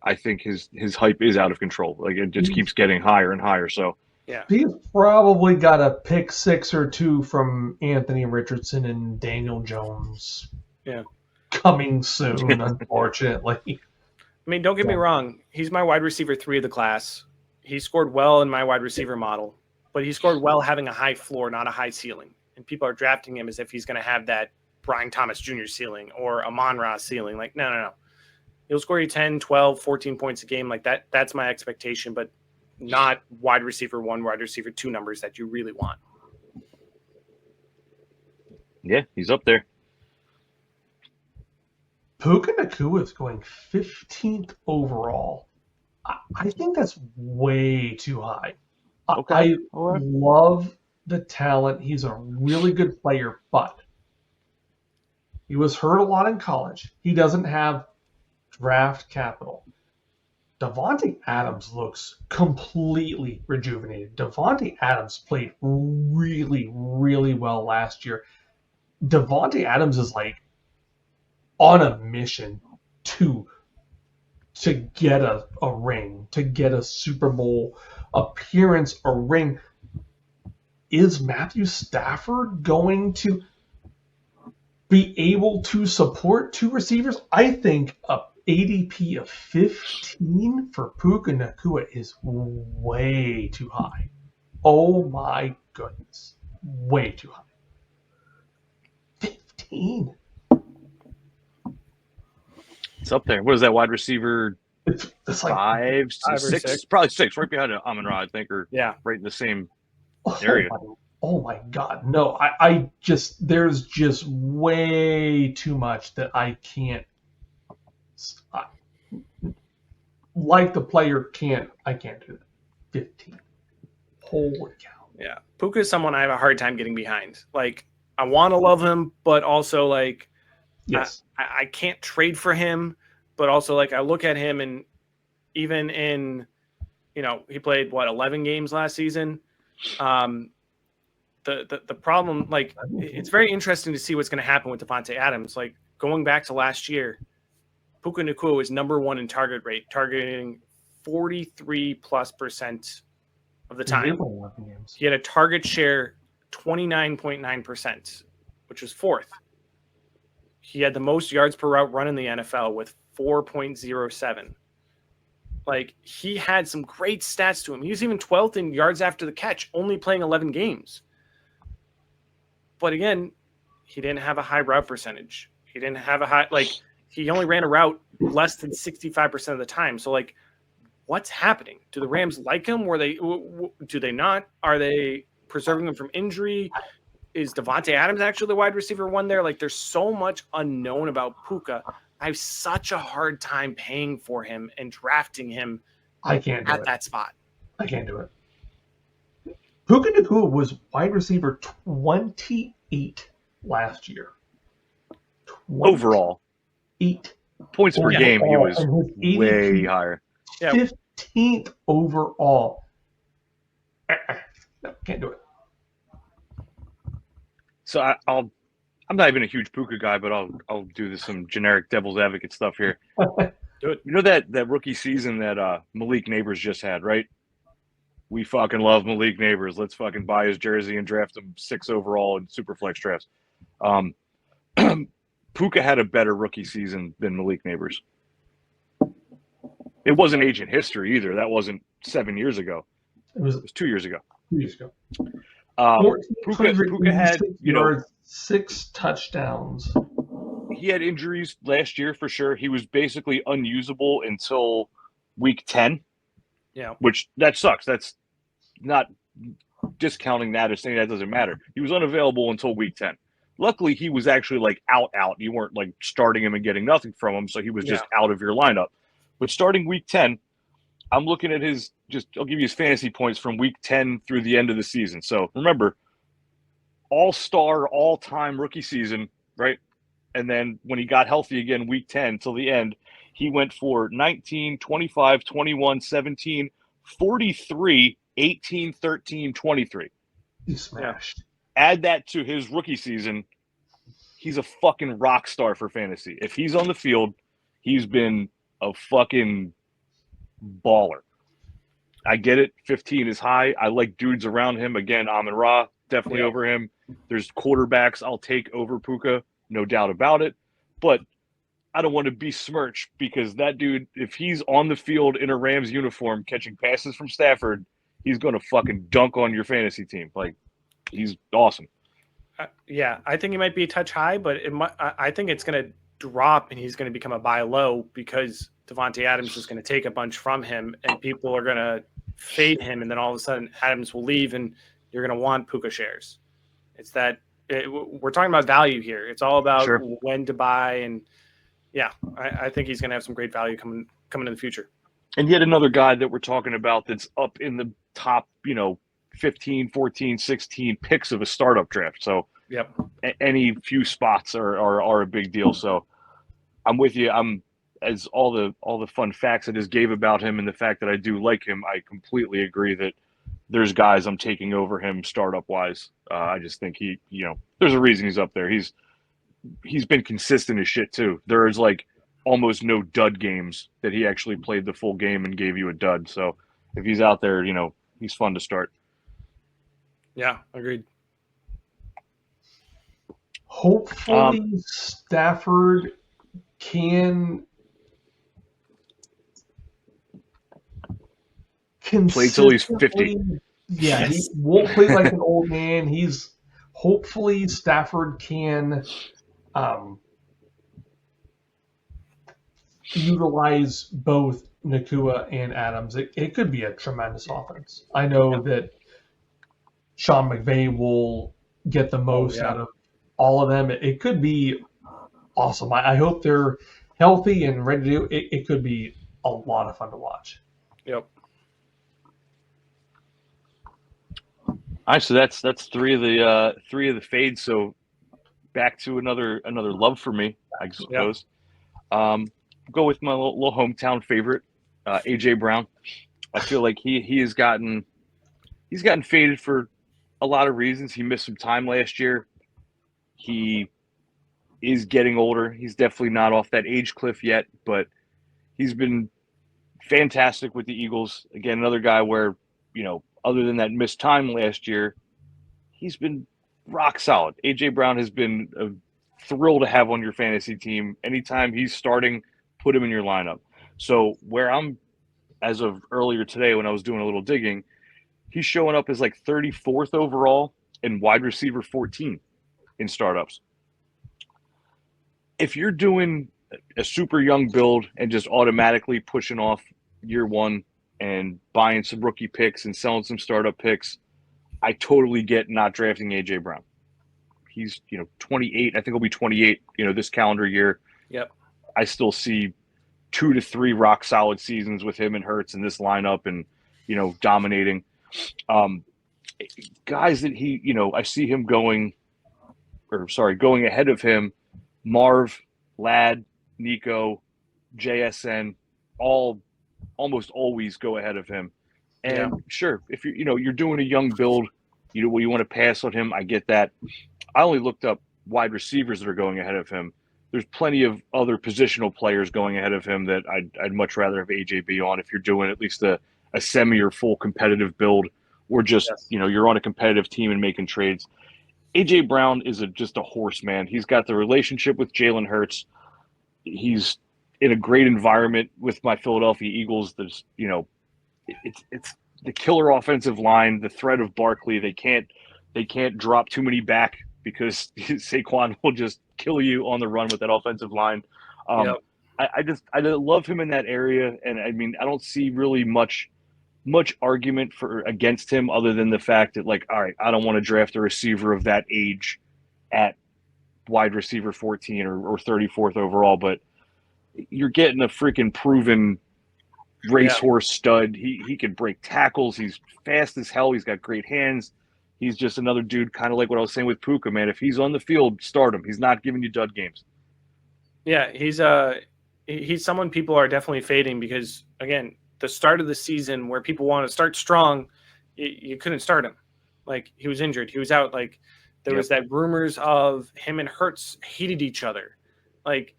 I think his hype is out of control. Like it just keeps getting higher and higher. So Yeah. He's probably got a pick 6 or 2 from Anthony Richardson and Daniel Jones. Yeah. Coming soon, unfortunately. I mean, don't get me wrong. He's my wide receiver 3 of the class. He scored well in my wide receiver model, but he scored well having a high floor, not a high ceiling. And people are drafting him as if he's going to have that Brian Thomas Jr. ceiling or Amon-Ra ceiling. Like, no. He'll score you 10, 12, 14 points a game. Like that. That's my expectation, but not wide receiver 1, wide receiver 2 numbers that you really want. yeah, he's up there. Puka Nacua is going 15th overall. I think that's way too high. Okay. I All right. love the talent. He's a really good player, but he was hurt a lot in college. He doesn't have draft capital. Davante Adams looks completely rejuvenated. Davante Adams played really, really well last year. Davante Adams is like on a mission to get a ring, to get a Super Bowl appearance or ring. Is Matthew Stafford going to be able to support 2 receivers? I think a ADP of 15 for Puka Nacua is way too high. Oh my goodness. Way too high. 15. It's up there. What is that wide receiver? It's like 5, 6, probably 6, right behind Amon-Ra, I think, or right in the same area. Oh my God. No, I just, there's just way too much that I can't, like the player I can't do that. 15. Holy cow. Yeah. Puka is someone I have a hard time getting behind. Like, I want to love him, but also like, yes, I can't trade for him, but also like I look at him and even in, he played 11 games last season. The problem, like, it's very interesting to see what's going to happen with Davante Adams. Like, going back to last year, Puka Nacua was number 1 in target rate, targeting 43+% of the time. He had a target share 29.9%, which was 4th. He had the most yards per route run in the NFL with 4.07. Like, he had some great stats to him. He was even 12th in yards after the catch, only playing 11 games. But again, he didn't have a high route percentage. He didn't have a high, like, he only ran a route less than 65% of the time. So, like, what's happening? Do the Rams like him? Do they not? Are they preserving him from injury? Is Davante Adams actually the wide receiver 1 there? Like, there's so much unknown about Puka. I have such a hard time paying for him and drafting him at that spot. I can't do it. Puka Nacua was wide receiver 28 last year. Overall. 8 points per game, he was way higher. 15th overall. No, can't do it. So I'm not even a huge Puka guy, but I'll do some generic devil's advocate stuff here. Do it. You know that rookie season that Malik Neighbors just had, right? We fucking love Malik Neighbors. Let's fucking buy his jersey and draft him 6 overall in Superflex drafts. Puka had a better rookie season than Malik Neighbors. It wasn't ancient history either. That wasn't 7 years ago. It was 2 years ago. 2 years ago. Puka had, 6 touchdowns. He had injuries last year for sure. He was basically unusable until week 10. Yeah. Which that sucks. That's not discounting that or saying that doesn't matter. He was unavailable until week 10. Luckily, he was actually like out. You weren't like starting him and getting nothing from him, so he was just out of your lineup. But starting week 10, I'm looking at I'll give you his fantasy points from week 10 through the end of the season. So remember, all-star, all-time rookie season, right? And then when he got healthy again, week 10 till the end, he went for 19, 25, 21, 17, 43, 18, 13, 23. He's smashed. Add that to his rookie season. He's a fucking rock star for fantasy. If he's on the field, he's been a fucking baller. I get it. 15 is high. I like dudes around him. Again, Amon-Ra, definitely over him. There's quarterbacks I'll take over Puka, no doubt about it. But I don't want to besmirch because that dude, if he's on the field in a Rams uniform catching passes from Stafford, he's going to fucking dunk on your fantasy team. Like, he's awesome. Yeah, I think he might be a touch high, but I think it's going to drop and he's going to become a buy low because Devontae Adams is going to take a bunch from him and people are going to fade him. And then all of a sudden Adams will leave and you're going to want Puka shares. It's that we're talking about value here. It's all about when to buy. And yeah, I think he's going to have some great value coming in the future. And yet another guy that we're talking about that's up in the top, 15, 14, 16 picks of a startup draft. So any few spots are a big deal. So I'm with you. As all the fun facts I just gave about him and the fact that I do like him, I completely agree that there's guys I'm taking over him startup wise. I just think there's a reason he's up there. He's been consistent as shit too. There's like almost no dud games that he actually played the full game and gave you a dud. So if he's out there, he's fun to start. Yeah, agreed. Hopefully Stafford can play till he's 50. Yeah, he won't play like an old man. Hopefully Stafford can utilize both Nacua and Adams. It could be a tremendous offense. I know that Sean McVay will get the most out of all of them. It could be awesome. I hope they're healthy and ready to do it. It could be a lot of fun to watch. Yep. All right, so that's three of the fades. So back to another love for me, I suppose. Go with my little hometown favorite, AJ Brown. I feel like he has gotten faded for a lot of reasons. He missed some time last year. He is getting older. He's definitely not off that age cliff yet, but he's been fantastic with the Eagles. Again, another guy where, other than that missed time last year, he's been rock solid. AJ Brown has been a thrill to have on your fantasy team. Anytime he's starting, put him in your lineup. So where I'm, as of earlier today when I was doing a little digging, he's showing up as like 34th overall and wide receiver 14 in startups. If you're doing a super young build and just automatically pushing off year one and buying some rookie picks and selling some startup picks, I totally get not drafting AJ Brown. He's, 28. I think he'll be 28, this calendar year. Yep. I still see 2 to 3 rock solid seasons with him and Hurts in this lineup and, dominating. Guys that I see him going ahead of him, Marv, Ladd, Nico, JSN, all almost always go ahead of him. And sure, if you're doing a young build, you want to pass on him, I get that. I only looked up wide receivers that are going ahead of him. There's plenty of other positional players going ahead of him that I'd much rather have AJB on if you're doing at least a semi or full competitive build or just, you're on a competitive team and making trades. AJ Brown is just a horse, man. He's got the relationship with Jalen Hurts. He's in a great environment with my Philadelphia Eagles. There's, it's the killer offensive line, the threat of Barkley. They can't drop too many back because Saquon will just kill you on the run with that offensive line. I love him in that area, and I mean I don't see really much argument against him other than the fact that, like, all right, I don't want to draft a receiver of that age at wide receiver 14 or 34th overall, but you're getting a freaking proven racehorse stud. He can break tackles. He's fast as hell. He's got great hands. He's just another dude, kind of like what I was saying with Puka, man. If he's on the field, start him. He's not giving you dud games. Yeah, he's someone people are definitely fading because, again, the start of the season where people want to start strong, you couldn't start him. Like, he was injured. He was out. Like, there was that rumors of him and Hurts hated each other. Like,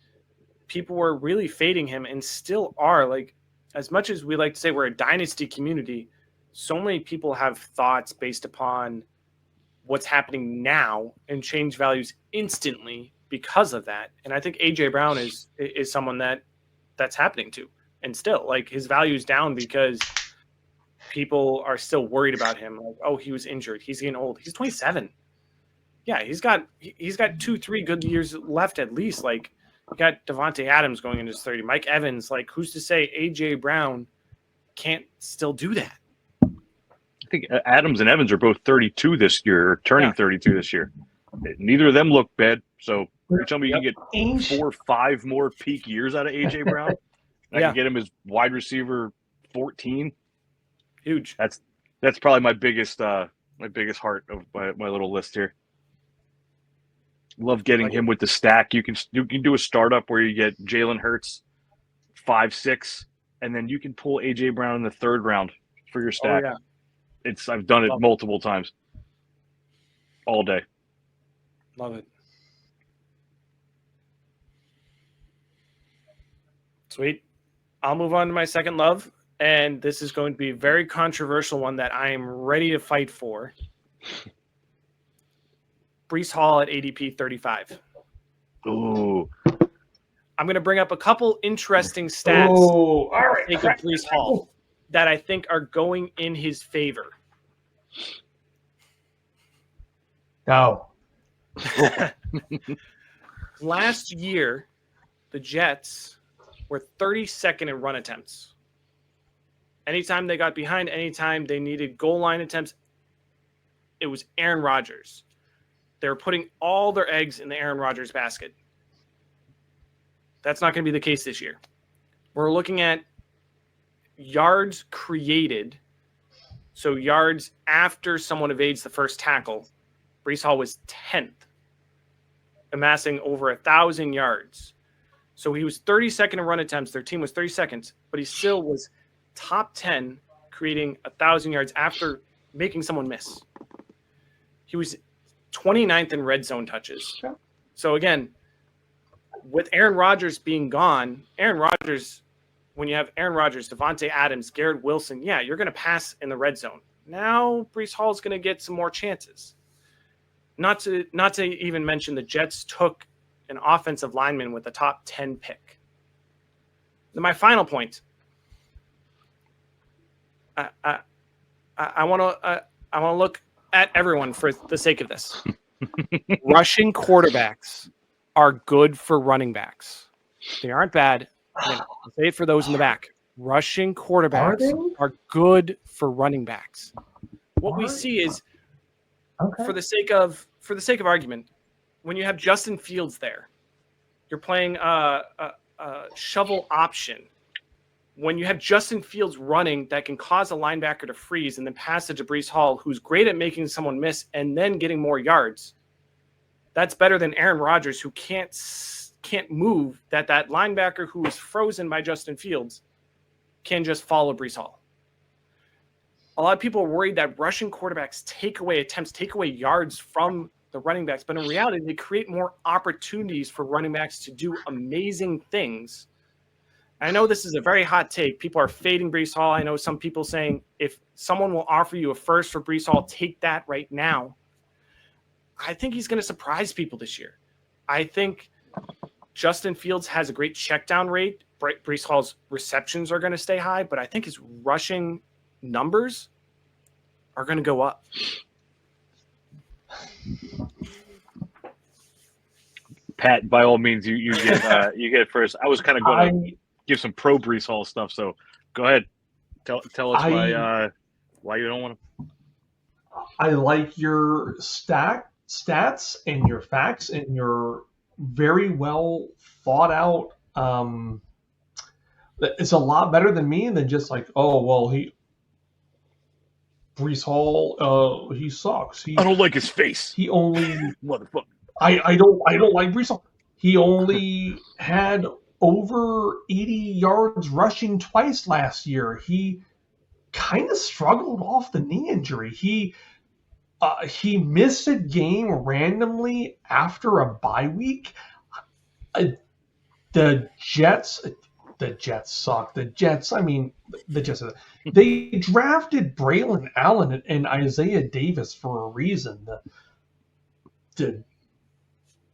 people were really fading him and still are. Like, as much as we like to say we're a dynasty community, so many people have thoughts based upon what's happening now and change values instantly because of that. And I think AJ Brown is someone that's happening to. And still, like, his value's down because people are still worried about him. Like, oh, he was injured. He's getting old. He's 27. Yeah, he's got 2-3 good years left at least. Like, you got Devontae Adams going into his 30. Mike Evans. Like, who's to say AJ Brown can't still do that? I think Adams and Evans are both 32 this year, or turning 32 this year. Neither of them look bad. So you tell me you can get 4 or 5 more peak years out of AJ Brown? I can get him as wide receiver 14. Huge. That's probably my biggest heart of my little list here. Love getting him with the stack. You can do a startup where you get Jalen Hurts 5-6, and then you can pull AJ Brown in the 3rd round for your stack. Oh, yeah. I've done it multiple times. All day. Love it. Sweet. I'll move on to my second love, and this is going to be a very controversial one that I am ready to fight for. Breece Hall at ADP 35. Ooh. I'm going to bring up a couple interesting stats all right. of Breece Hall that I think are going in his favor. No. Last year, the Jets were 32nd in run attempts. Anytime they got behind, anytime they needed goal line attempts, it was Aaron Rodgers. They were putting all their eggs in the Aaron Rodgers basket. That's not going to be the case this year. We're looking at yards created, so yards after someone evades the first tackle. Breece Hall was 10th, amassing over 1,000 yards. So he was 32nd in run attempts. Their team was 32nd, but he still was top 10, creating 1,000 yards after making someone miss. He was 29th in red zone touches. So again, with Aaron Rodgers being gone, when you have Aaron Rodgers, Devontae Adams, Garrett Wilson, you're going to pass in the red zone. Now Breece Hall is going to get some more chances. Not to even mention the Jets took an offensive lineman with a top 10 pick. Then my final point. I want to look at everyone for the sake of this. Rushing quarterbacks are good for running backs. They aren't bad. I'll say it for those in the back. Rushing quarterbacks are good for running backs. What we see is, for the sake of argument, when you have Justin Fields there, you're playing a shovel option. When you have Justin Fields running, that can cause a linebacker to freeze and then pass it to Breece Hall, who's great at making someone miss and then getting more yards. That's better than Aaron Rodgers, who can't move, that linebacker who is frozen by Justin Fields can just follow Breece Hall. A lot of people are worried that rushing quarterbacks take away attempts, take away yards from the running backs. But in reality, they create more opportunities for running backs to do amazing things. I know this is a very hot take. People are fading Breece Hall. I know some people saying if someone will offer you a first for Breece Hall, take that right now. I think he's going to surprise people this year. I think Justin Fields has a great check down rate. Breece Hall's receptions are going to stay high, but I think his rushing numbers are going to go up. Pat, by all means, you get it first. I was kind of going to give some pro Breece Hall stuff, so go ahead. Tell us why you don't want to. I like your stats and your facts and your very well thought out. It's a lot better than me than just like, Breece Hall, he sucks. I don't like his face. He only motherfucker. I don't like Breece Hall. He only had over 80 yards rushing twice last year. He kind of struggled off the knee injury. He missed a game randomly after a bye week. The Jets suck. The Jets, I mean, the Jets. They drafted Braylon Allen and Isaiah Davis for a reason. The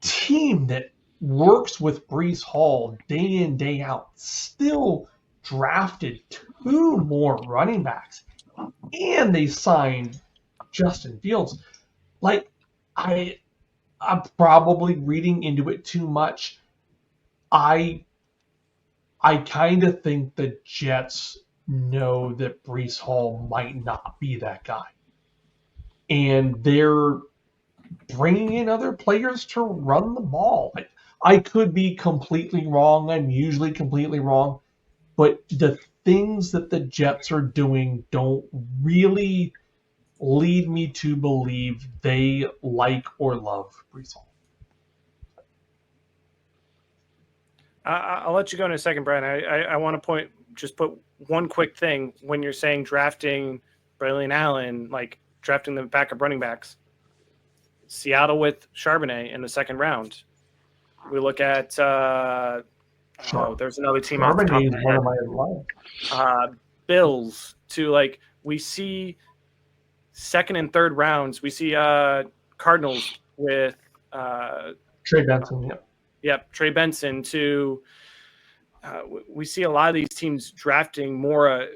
team that works with Breece Hall day in, day out still drafted 2 more running backs, and they signed Justin Fields. Like, I'm probably reading into it too much. I kind of think the Jets know that Breece Hall might not be that guy, and they're bringing in other players to run the ball. I could be completely wrong. I'm usually completely wrong, but the things that the Jets are doing don't really lead me to believe they like or love Breece Hall. I'll let you go in a second, Brian. I want to put one quick thing when you're saying drafting Braylon Allen, like drafting the backup running backs. Seattle with Charbonet in the second round. We look at there's another team off the top of my head. Bills to like we see second and third rounds. We see Cardinals with Trey Benson. Yep. Yep, Trey Benson to we see a lot of these teams drafting more,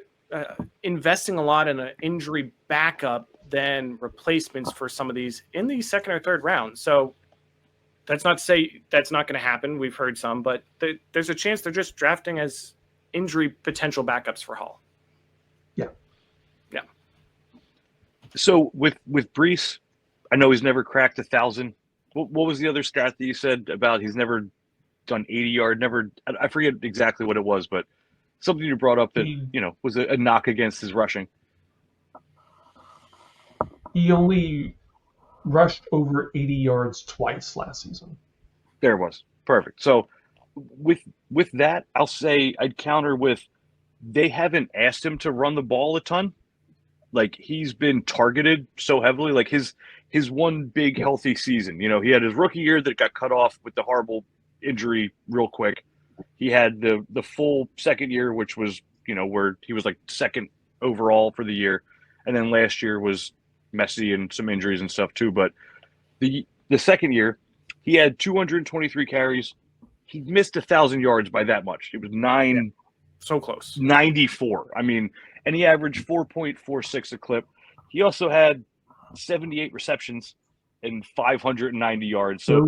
investing a lot in an injury backup than replacements for some of these in the second or third round. So that's not to say that's not going to happen. We've heard some, but there's a chance they're just drafting as injury potential backups for Hall. Yeah. Yeah. So with Breece, I know he's never cracked 1,000. What was the other stat that you said about he's never done 80-yard, never – I forget exactly what it was, but something you brought up that, was a knock against his rushing. He only rushed over 80 yards twice last season. There it was. Perfect. So with that, I'll say I'd counter with they haven't asked him to run the ball a ton. Like, he's been targeted so heavily. Like, his one big healthy season, he had his rookie year that got cut off with the horrible injury real quick. He had the full second year, which was, where he was like second overall for the year. And then last year was messy and some injuries and stuff too. But the second year, he had 223 carries. He missed 1,000 yards by that much. It was so close. 94. I mean, and he averaged 4.46 a clip. He also had 78 receptions and 590 yards. So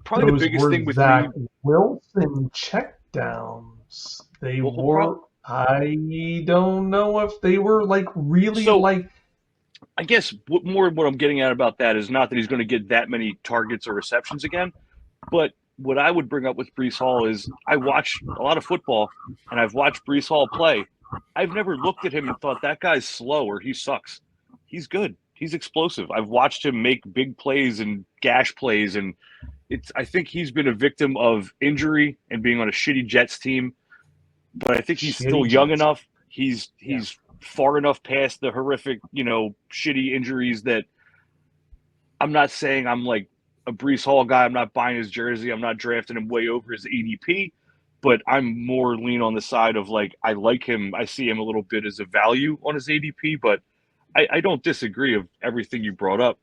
probably the biggest thing with Zach Wilson checkdowns. They were. I don't know if they were really I guess what I'm getting at about that is not that he's going to get that many targets or receptions again, but what I would bring up with Breece Hall is I watch a lot of football and I've watched Breece Hall play. I've never looked at him and thought that guy's slow or he sucks. He's good. He's explosive. I've watched him make big plays and gash plays, and I think he's been a victim of injury and being on a shitty Jets team. But I think he's still young enough. He's far enough past the horrific, shitty injuries that I'm not saying I'm like a Breece Hall guy. I'm not buying his jersey. I'm not drafting him way over his ADP. But I'm more lean on the side of I like him. I see him a little bit as a value on his ADP, but I don't disagree of everything you brought up.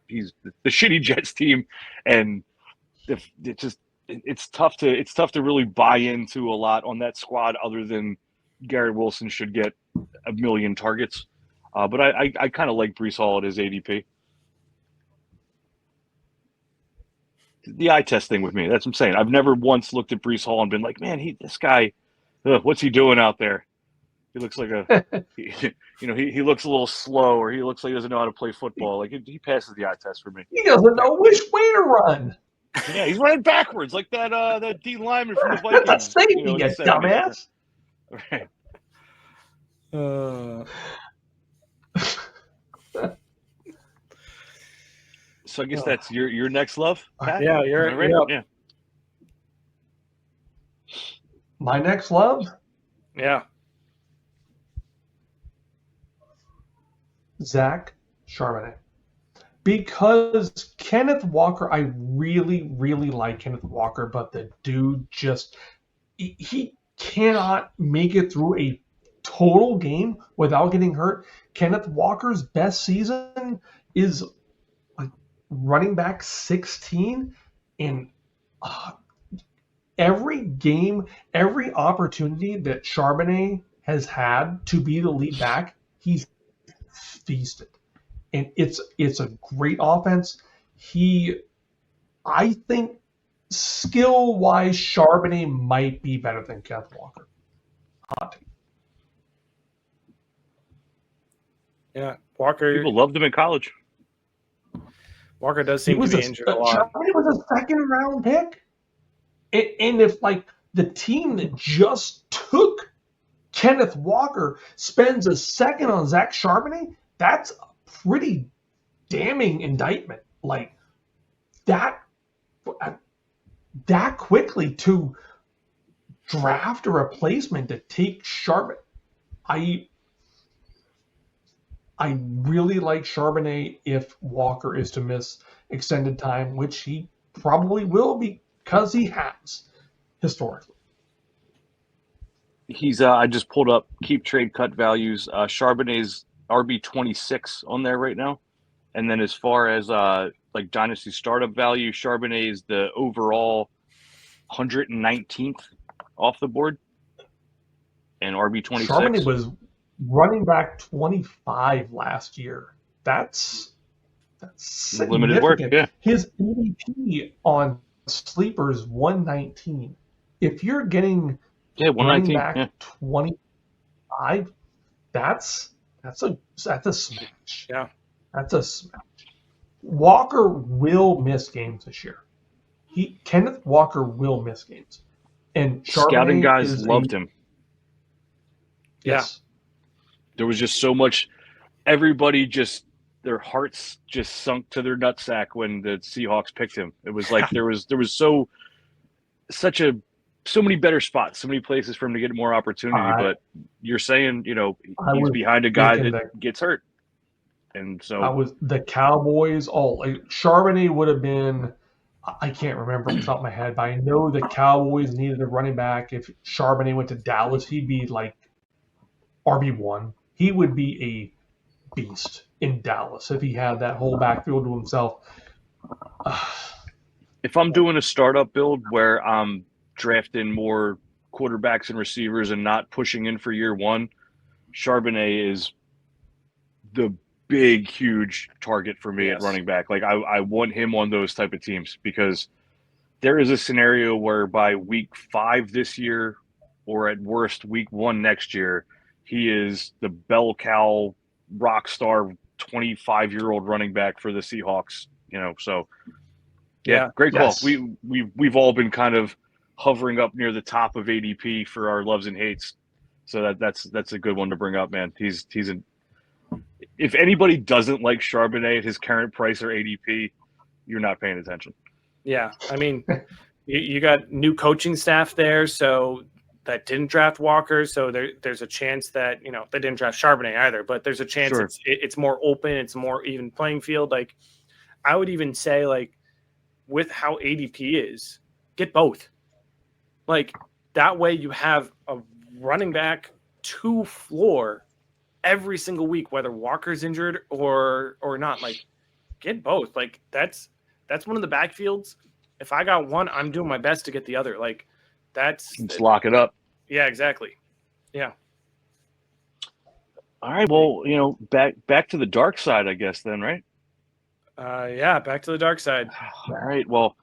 He's the shitty Jets team, and it's tough to really buy into a lot on that squad other than Garrett Wilson should get 1 million targets. But I kind of like Breece Hall at his ADP. The eye test thing with me. That's what I'm saying. I've never once looked at Breece Hall and been like, man, this guy, what's he doing out there? He looks like he looks a little slow, or he looks like he doesn't know how to play football. Like, he passes the eye test for me. He doesn't know which way to run. Yeah, he's running backwards like that D lineman from the Vikings. That's safety, you dumbass. Right. So I guess that's your next love, Pat? Yeah, you're right. Yeah. My next love? Yeah. Zach Charbonet. Because Kenneth Walker, I really, really like Kenneth Walker, but the dude just, he cannot make it through a total game without getting hurt. Kenneth Walker's best season is like running back 16, and every game, every opportunity that Charbonnet has had to be the lead back, he's feasted. And it's a great offense. I think skill-wise, Charbonnet might be better than Kenneth Walker. Hot take. Yeah, Walker. People loved him in college. Walker does seem to be injured a lot. Charbonnet was a second-round pick. And if, like, the team that just took Kenneth Walker spends a second on Zach Charbonnet, that's a pretty damning indictment. Like, that quickly to draft a replacement to take Charbonnet. I really like Charbonnet if Walker is to miss extended time, which he probably will because he has historically. He's I just pulled up keep trade cut values. Charbonnet's RB26 on there right now. And then as far as like dynasty startup value, Charbonnet is the overall 119th off the board. And RB26. Charbonnet was running back 25 last year. That's limited work. Yeah. His ADP on Sleepers 119. If you're getting running back 25, that's a smash. Yeah, that's a smash. Walker will miss games this year. Kenneth Walker will miss games, and Charbonnet scouting guys loved him. Yes. There was just so much. Everybody just their hearts just sunk to their nutsack when the Seahawks picked him. It was like there was so many better spots, so many places for him to get more opportunity. But you're saying, he's behind a guy that gets hurt, and so the Cowboys. Charbonnet would have been. I can't remember off the top of my head, but I know the Cowboys needed a running back. If Charbonnet went to Dallas, he'd be like RB1. He would be a beast in Dallas if he had that whole backfield to himself. If I'm doing a startup build where I'm drafting more quarterbacks and receivers and not pushing in for year one, Charbonnet is the big, huge target for me at running back. Like I want him on those type of teams because there is a scenario where by week 5 this year, or at worst week 1 next year, he is the bell cow rock star 25-year-old running back for the Seahawks. So great call. Yes. We've all been kind of hovering up near the top of ADP for our loves and hates. So that's a good one to bring up, man. If anybody doesn't like Charbonnet at his current price or ADP, you're not paying attention. Yeah, I mean, you got new coaching staff there, so that didn't draft Walker, so there's a chance that they didn't draft Charbonnet either, but there's a chance it's more open, it's more even playing field. Like I would even say, like with how ADP is, get both. Like that way you have a running back 2 floor every single week, whether Walker's injured or not. Like get both. Like that's one of the backfields. If I got one, I'm doing my best to get the other. Like just lock it up. Yeah, exactly. Yeah. All right. Well, back to the dark side, I guess then, right? Yeah, back to the dark side. All right. Well,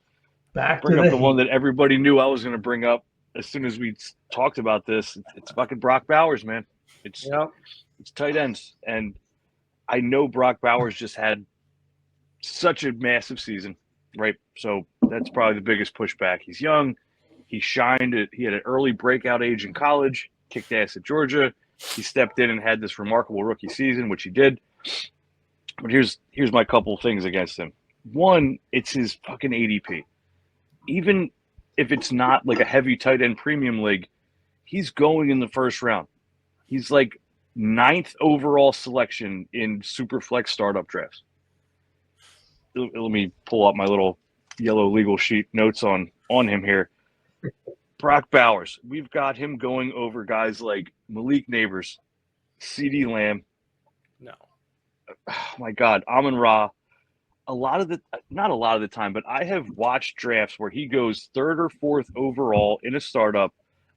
bring up the one that everybody knew I was going to bring up as soon as we talked about this. It's fucking Brock Bowers, man. It's tight ends, and I know Brock Bowers just had such a massive season, right? So that's probably the biggest pushback. He's young. He shined. He had an early breakout age in college, kicked ass at Georgia. He stepped in and had this remarkable rookie season, which he did. But here's my couple things against him. One, it's his fucking ADP. Even if it's not like a heavy tight end premium league, he's going in the first round. He's like 9th overall selection in Superflex startup drafts. Let me pull up my little yellow legal sheet notes on him here. Brock Bowers. We've got him going over guys like Malik Neighbors, CeeDee Lamb. No. Oh my God, Amon-Ra. Not a lot of the time, but I have watched drafts where he goes 3rd or 4th overall in a startup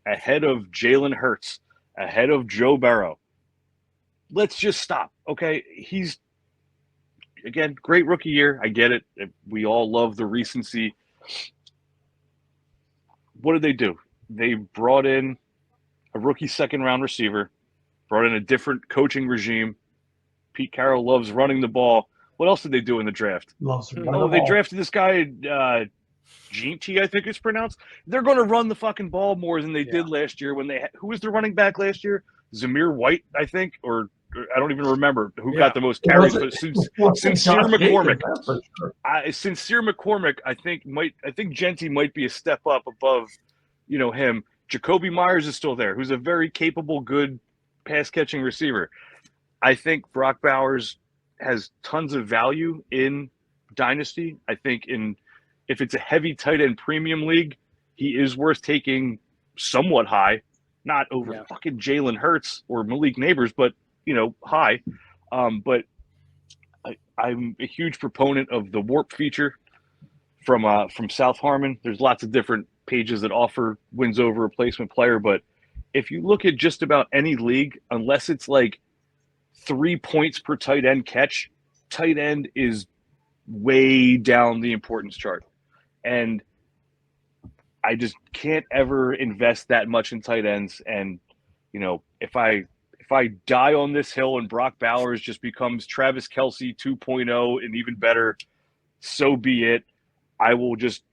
ahead of Jalen Hurts, ahead of Joe Burrow. Let's just stop, okay? He's, again, great rookie year. I get it. We all love the recency. What did they do? They brought in a rookie second-round receiver, brought in a different coaching regime. Pete Carroll loves running the ball. What else did they do in the draft? They drafted this guy, Ginty, I think it's pronounced. They're going to run the fucking ball more than they did last year when who was the running back last year? Zamir White, I think, or I don't even remember who got the most carries. But Sincere McCormick. Sincere McCormick, I think Ginty might be a step up above, him. Jacoby Myers is still there, who's a very capable, good pass catching receiver. I think Brock Bowers has tons of value in Dynasty. I think if it's a heavy tight end premium league, he is worth taking somewhat high, not over fucking Jalen Hurts or Malik Neighbors, but high. But I'm a huge proponent of the warp feature from South Harmon. There's lots of different pages that offer wins over replacement player, but if you look at just about any league, unless it's like 3 points per tight end catch, tight end is way down the importance chart. And I just can't ever invest that much in tight ends. And, if I die on this hill and Brock Bowers just becomes Travis Kelce 2.0 and even better, so be it. I will just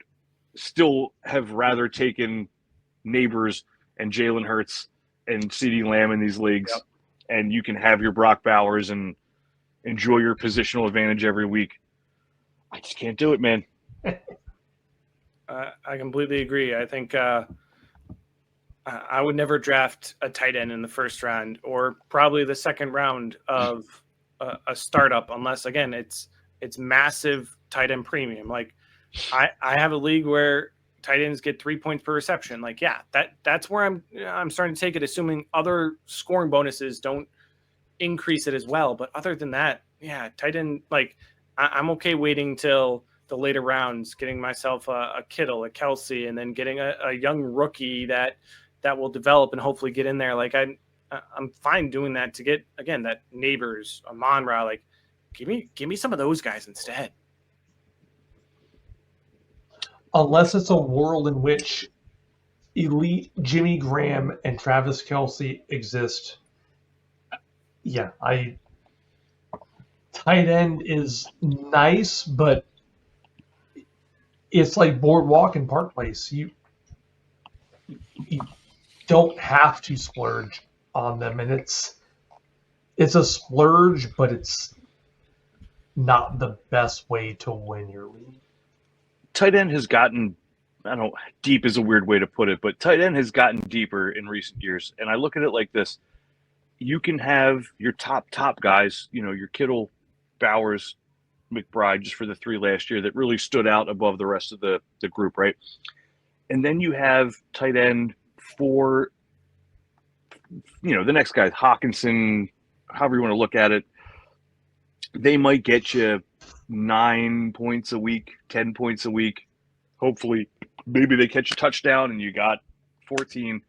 still have rather taken Neighbors and Jalen Hurts and CeeDee Lamb in these leagues. Yep. And you can have your Brock Bowers and enjoy your positional advantage every week. I just can't do it, man. I completely agree. I think I would never draft a tight end in the first round or probably the second round of a startup unless, again, it's massive tight end premium. Like I have a league where tight ends get 3 points per reception. Like, that's where I'm starting to take it, assuming other scoring bonuses don't increase it as well. But other than that, tight end, like I'm okay waiting till the later rounds, getting myself a Kittle, a Kelce, and then getting a young rookie that will develop and hopefully get in there. Like I'm fine doing that to get, again, that Neighbors, Amon-Ra, like give me some of those guys instead. Unless it's a world in which elite Jimmy Graham and Travis Kelce exist. Tight end is nice, but it's like Boardwalk and Park Place. You don't have to splurge on them, and it's a splurge, but it's not the best way to win your league. Tight end has gotten, deep is a weird way to put it, but tight end has gotten deeper in recent years. And I look at it like this. You can have your top guys, your Kittle, Bowers, McBride, just for the 3 last year that really stood out above the rest of the group, right? And then you have tight end for, the next guy, Hawkinson, however you want to look at it. They might get you 9 points a week, 10 points a week. Hopefully, maybe they catch a touchdown and you got 14.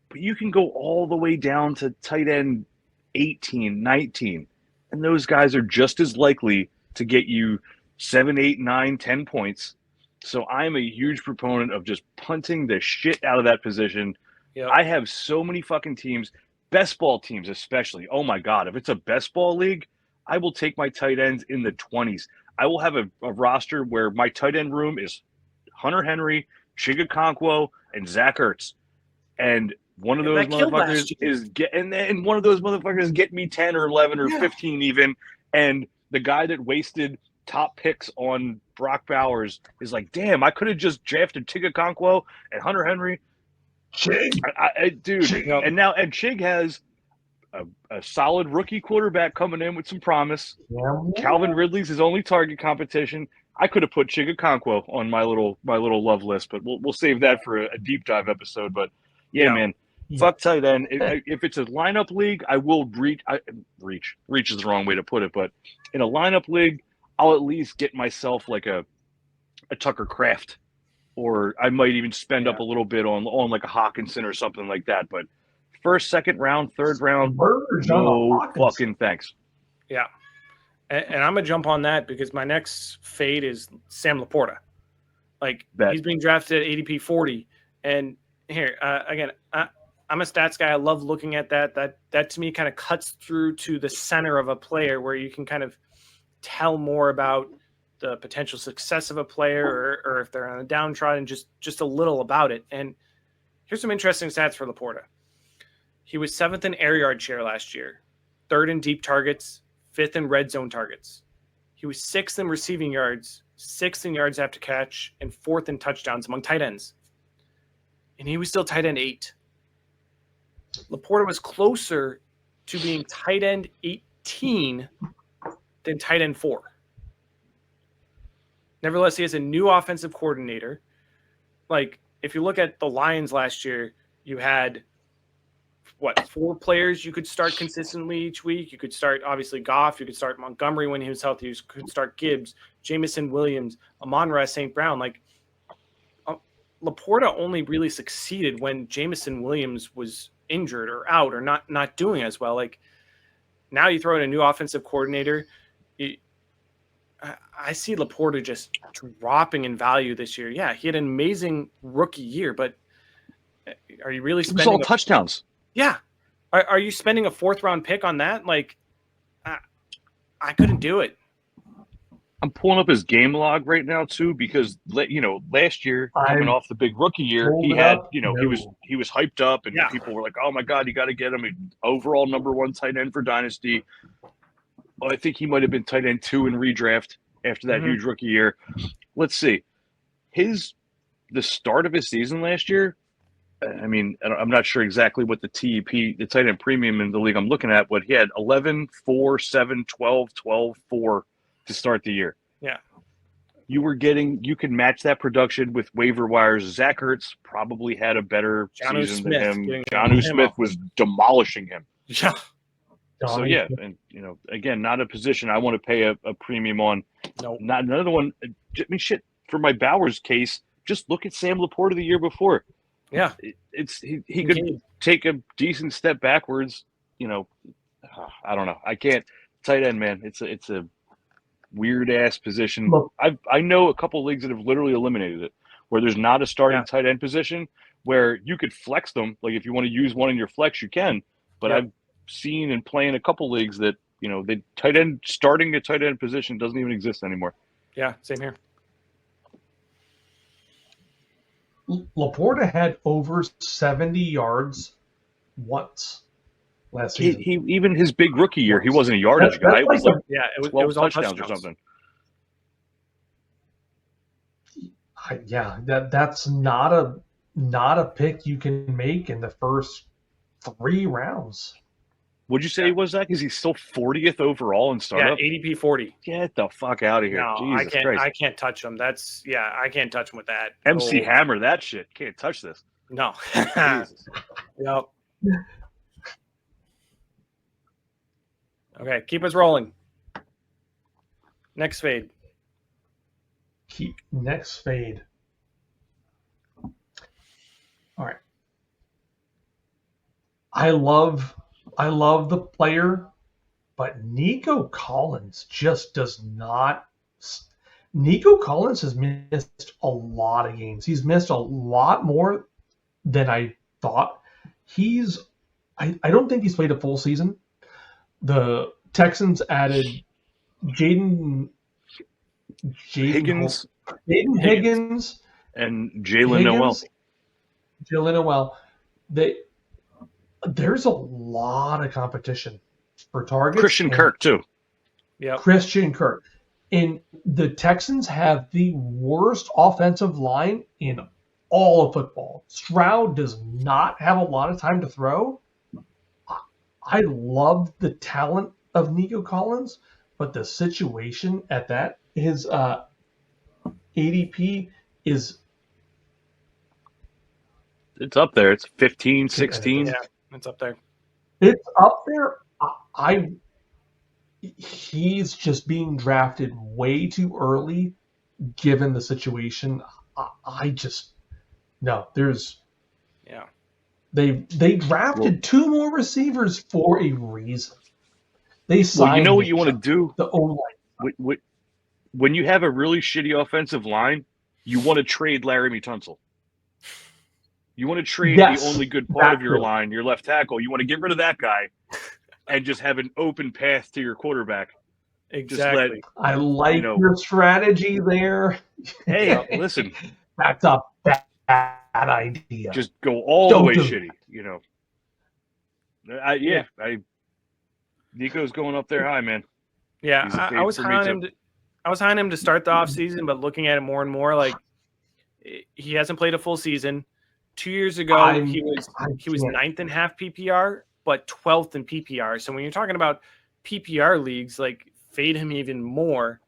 But you can go all the way down to tight end 18, 19. And those guys are just as likely to get you 7, 8, 9, 10 points. So I'm a huge proponent of just punting the shit out of that position. Yep. I have so many fucking teams, best ball teams especially. Oh my God, if it's a best ball league, I will take my tight ends in the 20s. I will have a roster where my tight end room is Hunter Henry, Puka Nacua, and Zach Ertz. And one of those motherfuckers get me 10 or 11 or 15 even. And the guy that wasted top picks on Brock Bowers is like, damn, I could have just drafted Puka Nacua and Hunter Henry. Chig. Dude. Chig. And Chig has a solid rookie quarterback coming in with some promise. Yeah. Calvin Ridley's his only target competition. I could have put Puka Nacua on my little love list, but we'll save that for a deep dive episode. But yeah, man, fuck tight end. If it's a lineup league, I will reach. Reach is the wrong way to put it, but in a lineup league, I'll at least get myself like a Tucker Kraft, or I might even spend up a little bit on like a Hawkinson or something like that. But first, second round, third round, no fucking thanks. Yeah. And I'm going to jump on that because my next fade is Sam Laporta. Like, he's being drafted at ADP 40. And here, again, I'm a stats guy. I love looking at that. That to me kind of cuts through to the center of a player where you can kind of tell more about the potential success of a player or if they're on a downtrodden, just a little about it. And here's some interesting stats for Laporta. He was 7th in air yard share last year, 3rd in deep targets, 5th in red zone targets. He was 6th in receiving yards, 6th in yards after catch, and 4th in touchdowns among tight ends. And he was still tight end 8. Laporta was closer to being tight end 18 than tight end 4. Nevertheless, he has a new offensive coordinator. Like, if you look at the Lions last year, you had 4 players you could start consistently each week. You could start, obviously, Goff. You could start Montgomery when he was healthy. You could start Gibbs, Jamison Williams, Amon-Ra St. Brown. Like, Laporta only really succeeded when Jamison Williams was injured or out or not doing as well. Like, now you throw in a new offensive coordinator. I see Laporta just dropping in value this year. Yeah, he had an amazing rookie year, but are you really spending? It was all touchdowns. Yeah. Are you spending a 4th round pick on that? Like, I couldn't do it. I'm pulling up his game log right now too because last year coming off the big rookie year, he had he was hyped up and people were like, "Oh my god, you got to get him." Overall number 1 tight end for Dynasty. I think he might have been tight end 2 in redraft after that huge rookie year. Let's see. The start of his season last year, I mean, I'm not sure exactly what the TEP, the tight end premium in the league I'm looking at, but he had 11, 4, 7, 12, 12, 4 to start the year. Yeah. You can match that production with waiver wires. Zach Ertz probably had a better season than him. Jonnu Smith was demolishing him. Yeah. So yeah, and again, not a position I want to pay a premium on. No, not another one. I mean, shit. For my Bowers case, just look at Sam Laporta the year before. Yeah, he could take a decent step backwards. I don't know. I can't tight end, man. It's a weird ass position. Look, I know a couple leagues that have literally eliminated it, where there's not a starting tight end position where you could flex them. Like if you want to use one in your flex, you can. But I've seen and playing a couple leagues that the tight end starting a tight end position doesn't even exist anymore. Yeah, same here. Laporta had over 70 yards once last season. He even his big rookie year, he wasn't a yardage guy. It was like it was all touchdowns or something. That's not a pick you can make in the first 3 rounds. Would you say he was that? Because he's still 40th overall in startup? Yeah, ADP 40. Get the fuck out of here. No, Jesus Christ. I can't touch him. I can't touch him with that. MC Hammer, that shit. Can't touch this. No. Jesus. Yep. Okay, keep us rolling. Next fade. Next fade. All right. I love the player, but Nico Collins just does not. Nico Collins has missed a lot of games. He's missed a lot more than I thought. I don't think he's played a full season. The Texans added Higgins, and Jalen Noel. Jalen Noel. There's a lot of competition for targets. Christian Kirk, too. Yeah. Christian Kirk. And the Texans have the worst offensive line in all of football. Stroud does not have a lot of time to throw. I love the talent of Nico Collins, but the situation at that his ADP is It's up there. It's 15, competitive. 16. Yeah, it's up there. It's up there. He's just being drafted way too early, given the situation. I just no. There's Yeah. they drafted two more receivers for a reason. They signed. Well, you know what you want to do? The O-line. When you have a really shitty offensive line, you want to trade Laramie Tunsil. You want to trade the only good part of your line, your left tackle. You want to get rid of that guy and just have an open path to your quarterback. Exactly. I like your strategy there. Hey, listen. That's a bad idea. Just go all the way shitty, you know. Nico's going up there high, man. Yeah, I was high on him. I was high on him to start the offseason, but looking at it more and more, like he hasn't played a full season. 2 years ago, he was ninth in half PPR, but 12th in PPR. So when you're talking about PPR leagues, like fade him even more.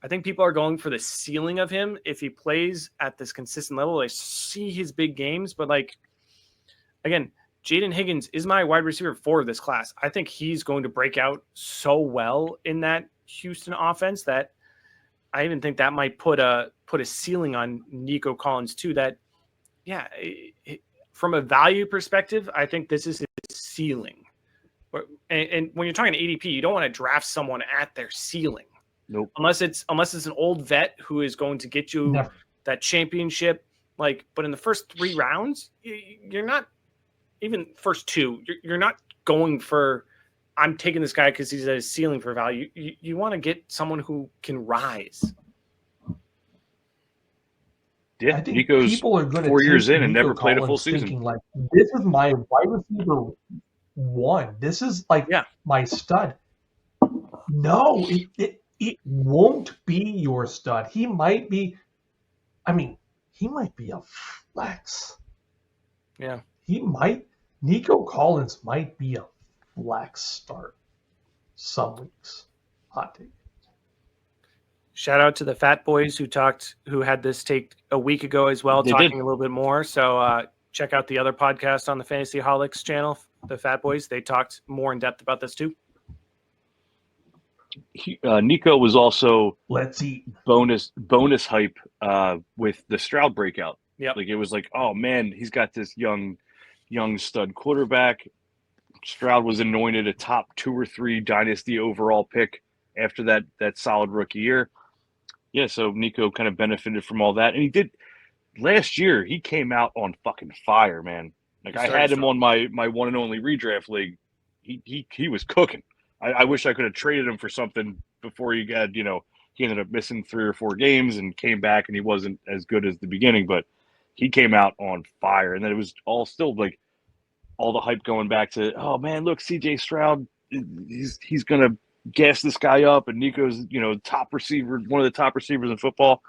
I think people are going for the ceiling of him if he plays at this consistent level. I see his big games, but like again, Jaden Higgins is my wide receiver for this class. I think he's going to break out so well in that Houston offense that I even think that might put a ceiling on Nico Collins too. That, yeah, from a value perspective, I think this is his ceiling. And when you're talking ADP, you don't want to draft someone at their ceiling. Nope. Unless it's an old vet who is going to get you that championship. Like, but in the first 3 rounds, you're not even first 2. You're not going for. I'm taking this guy because he's at his ceiling for value. You want to get someone who can rise. Yeah, Nico's people are 4 years in and Nico never played a full season. Like, this is my wide receiver 1. This is like my stud. No, it won't be your stud. He might be. I mean, he might be a flex. Yeah, Nico Collins might be a flex start some weeks. Hot take. Shout out to the Fat Boys who had this take a week ago as well, talking a little bit more. So check out the other podcast on the Fantasy Holics channel, the Fat Boys. They talked more in depth about this too. Nico was also bonus hype with the Stroud breakout. Yeah, like it was like, oh man, he's got this young stud quarterback. Stroud was anointed a top 2 or 3 dynasty overall pick after that solid rookie year. Yeah, so Nico kind of benefited from all that, and he did last year. He came out on fucking fire, man. Like I had him on my one and only redraft league. He was cooking. I wish I could have traded him for something before he got, he ended up missing 3 or 4 games and came back and he wasn't as good as the beginning, but he came out on fire. And then it was all still like all the hype going back to, oh man, look, CJ Stroud, he's going to gas this guy up. And Nico's, top receiver, one of the top receivers in football.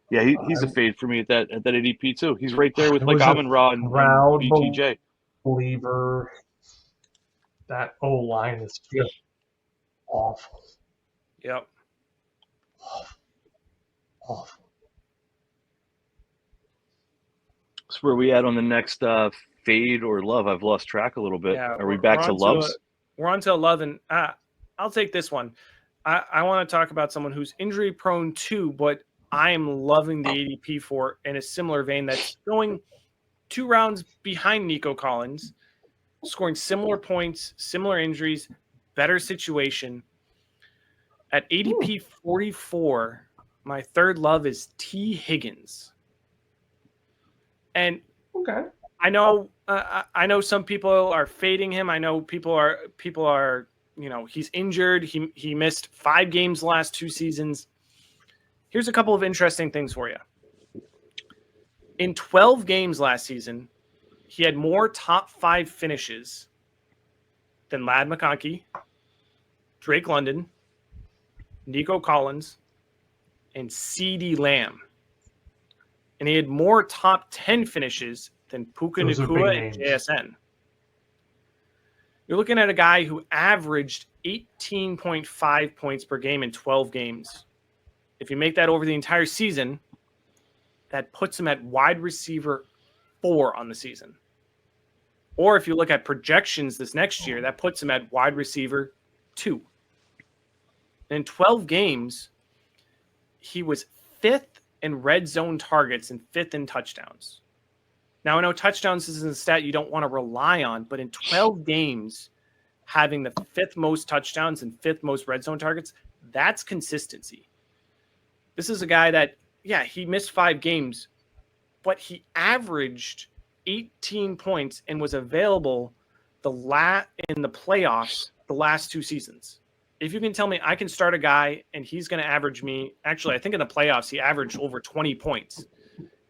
Yeah, he's a fade for me at that ADP too. He's right there with like Amon-Ra and BTJ. Believer. That O-line is just awful. Yep. Awful. So where are we at on the next fade or love? I've lost track a little bit. Yeah, are we back to loves? We're on to love, and I'll take this one. I want to talk about someone who's injury prone too, but I am loving the ADP for in a similar vein that's going 2 rounds behind Nico Collins, scoring similar points, similar injuries, better situation. At ADP 44, my third love is T. Higgins. And I know some people are fading him. I know people are he's injured. He missed 5 games the last 2 seasons. Here's a couple of interesting things for you. In 12 games last season, he had more top 5 finishes than Ladd McConkey, Drake London, Nico Collins, and CeeDee Lamb. And he had more top 10 finishes than Puka Nacua and JSN. You're looking at a guy who averaged 18.5 points per game in 12 games. If you make that over the entire season, that puts him at wide receiver 4 on the season. Or if you look at projections this next year, that puts him at wide receiver 2. In 12 games, he was 5th in red zone targets and 5th in touchdowns. Now, I know touchdowns isn't a stat you don't want to rely on, but in 12 games, having the 5th most touchdowns and 5th most red zone targets, that's consistency. This is a guy that, yeah, he missed 5 games, but he averaged 18 points and was available in the playoffs the last 2 seasons. If you can tell me I can start a guy and he's going to average me, actually, I think in the playoffs he averaged over 20 points.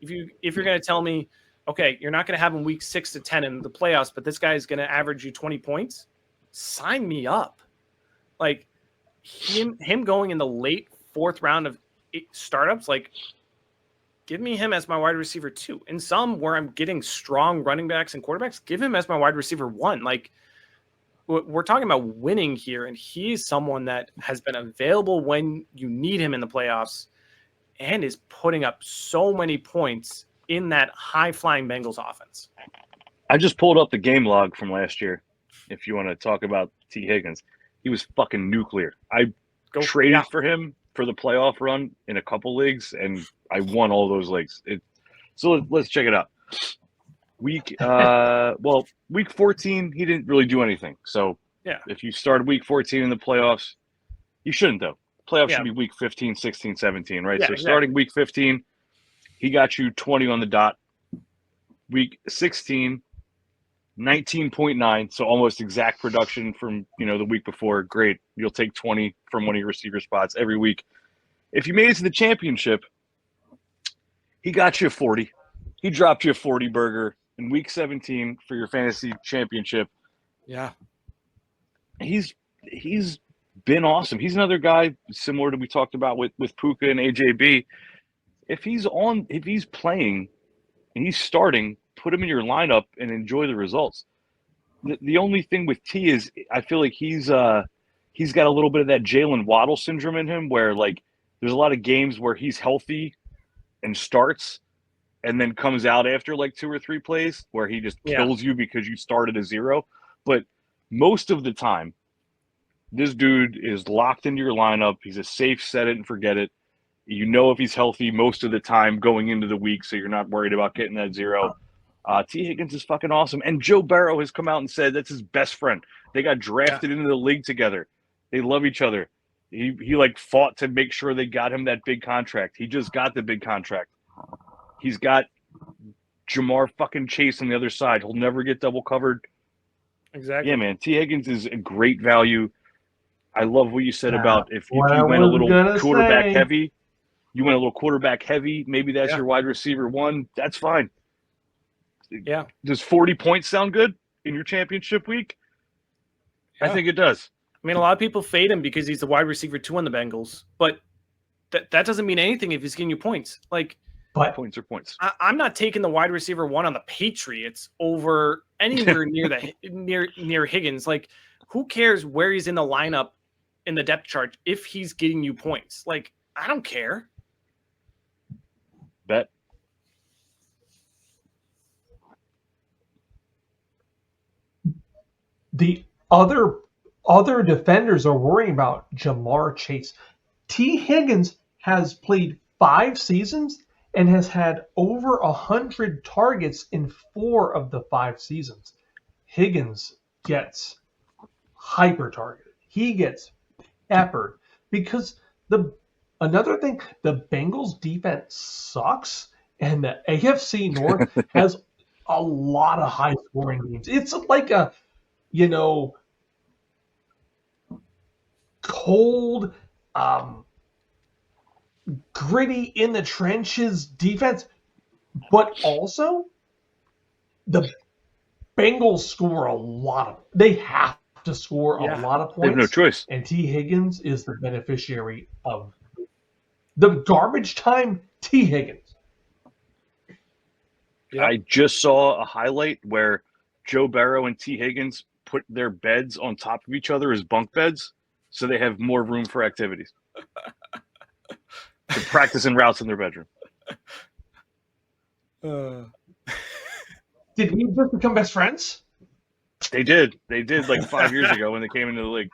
If you're going to tell me, okay, you're not going to have him week 6 to 10 in the playoffs, but this guy is going to average you 20 points, sign me up. Like him going in the late 4th round of startups, like give me him as my wide receiver 2. In some where I'm getting strong running backs and quarterbacks, give him as my wide receiver 1. Like we're talking about winning here, and he's someone that has been available when you need him in the playoffs and is putting up so many points in that high-flying Bengals offense. I just pulled up the game log from last year. If you want to talk about T. Higgins, he was fucking nuclear. I traded for him for the playoff run in a couple leagues, and I won all those leagues. So let's check it out. Week 14, he didn't really do anything. So yeah, if you started week 14 in the playoffs, you shouldn't though. Playoffs should be week 15, 16, 17, right? Yeah, so starting week 15, he got you 20 on the dot. Week 16, 19.9, so almost exact production from the week before. Great. You'll take 20 from one of your receiver spots every week. If you made it to the championship, he got you a 40. He dropped you a 40 burger in week 17 for your fantasy championship. Yeah. He's been awesome. He's another guy similar to we talked about with Puka and AJB. If he's playing and he's starting, put him in your lineup and enjoy the results. The only thing with T is I feel like he's got a little bit of that Jalen Waddle syndrome in him where like there's a lot of games where he's healthy and starts and then comes out after like 2 or 3 plays where he just kills you because you started a 0. But most of the time, this dude is locked into your lineup. He's a safe set it and forget it. If he's healthy most of the time going into the week, so you're not worried about getting that 0. T. Higgins is fucking awesome. And Joe Burrow has come out and said that's his best friend. They got drafted into the league together. They love each other. He like fought to make sure they got him that big contract. He just got the big contract. He's got Jamar fucking Chase on the other side. He'll never get double covered. Exactly. Yeah, man. T. Higgins is a great value. I love what you said about if you went a little quarterback heavy. You went a little quarterback heavy. Maybe that's your wide receiver 1. That's fine. Yeah. Does 40 points sound good in your championship week? Yeah. I think it does. I mean, a lot of people fade him because he's the wide receiver 2 on the Bengals, but that doesn't mean anything if he's getting you points. Like, points are points. I'm not taking the wide receiver 1 on the Patriots over anywhere near Higgins. Like, who cares where he's in the lineup in the depth chart if he's getting you points? Like, I don't care. Bet. The other defenders are worrying about Jamar Chase. T. Higgins has played 5 seasons and has had over 100 targets in 4 of the 5 seasons. Higgins gets hyper targeted. He gets peppered because another thing, the Bengals defense sucks, and the AFC North has a lot of high scoring games. It's like a cold, gritty in the trenches defense, but also the Bengals score a lot of. They have to score a lot of points. They have no choice. And T. Higgins is the beneficiary of the garbage time. T. Higgins. Yep. I just saw a highlight where Joe Burrow and T. Higgins put their beds on top of each other as bunk beds, so they have more room for activities. To practice in routes in their bedroom. Did we just become best friends? They did like 5 years ago when they came into the league.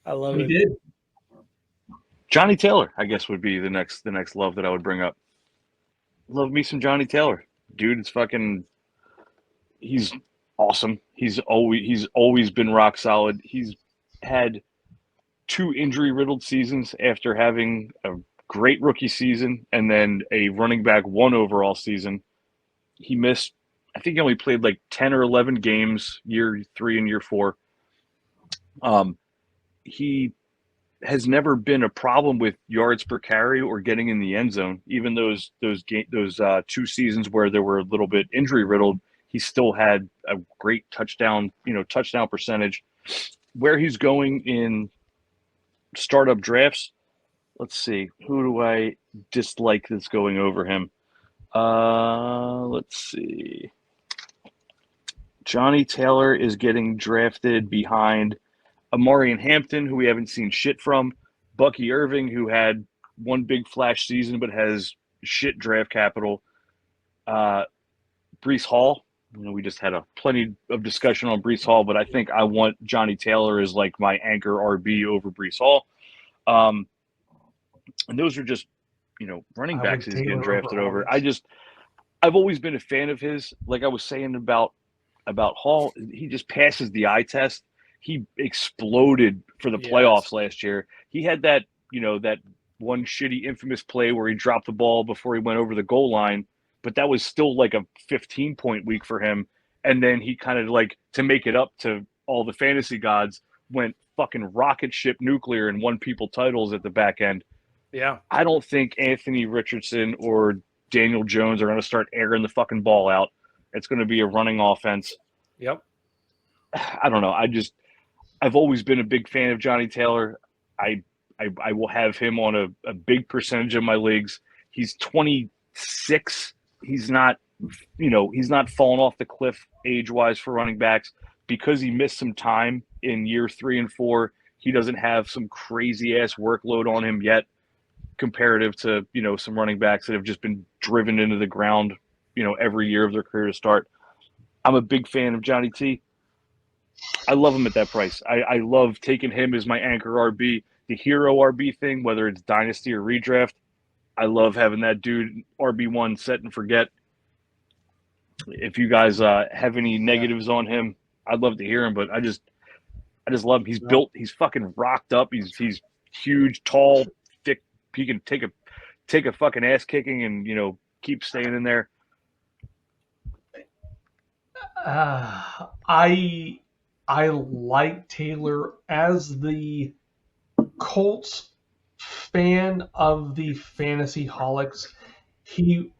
I love We it. did. Johnny Taylor, I guess, would be the next love that I would bring up. Love me some Johnny Taylor. Dude, it's fucking he's awesome. He's always been rock solid. He's had 2 injury-riddled seasons after having a great rookie season and then a running back 1 overall season. He missed, I think he only played like 10 or 11 games year 3 and year 4. He has never been a problem with yards per carry or getting in the end zone. Even those 2 seasons where they were a little bit injury-riddled, he still had a great touchdown percentage. Where he's going in startup drafts, let's see, who do I dislike that's going over him? Let's see. Johnny Taylor is getting drafted behind Amari and Hampton, who we haven't seen shit from. Bucky Irving, who had 1 big flash season but has shit draft capital. Breece Hall. We just had plenty of discussion on Breece Hall, but I think I want Johnny Taylor as like my anchor RB over Breece Hall. And those are just, running backs he's getting drafted over. I've always been a fan of his. Like I was saying about Hall, he just passes the eye test. He exploded for the playoffs last year. He had that, that one shitty infamous play where he dropped the ball before he went over the goal line, but that was still like a 15-point week for him. And then he kind of like, to make it up to all the fantasy gods, went fucking rocket ship nuclear and won people titles at the back end. Yeah. I don't think Anthony Richardson or Daniel Jones are going to start airing the fucking ball out. It's going to be a running offense. Yep. I don't know. I've always been a big fan of Johnny Taylor. I will have him on a big percentage of my leagues. He's 26. He's not falling off the cliff age-wise for running backs because he missed some time in year 3 and 4. He doesn't have some crazy-ass workload on him yet comparative to, some running backs that have just been driven into the ground, every year of their career to start. I'm a big fan of Johnny T. I love him at that price. I love taking him as my anchor RB. The hero RB thing, whether it's dynasty or redraft, I love having that dude RB1 set and forget. If you guys have any negatives on him, I'd love to hear him. But I just love him. He's built. He's fucking rocked up. He's huge, tall, thick. He can take a fucking ass kicking and keep staying in there. I like Taylor as the Colts fan of the Fantasy Holics. He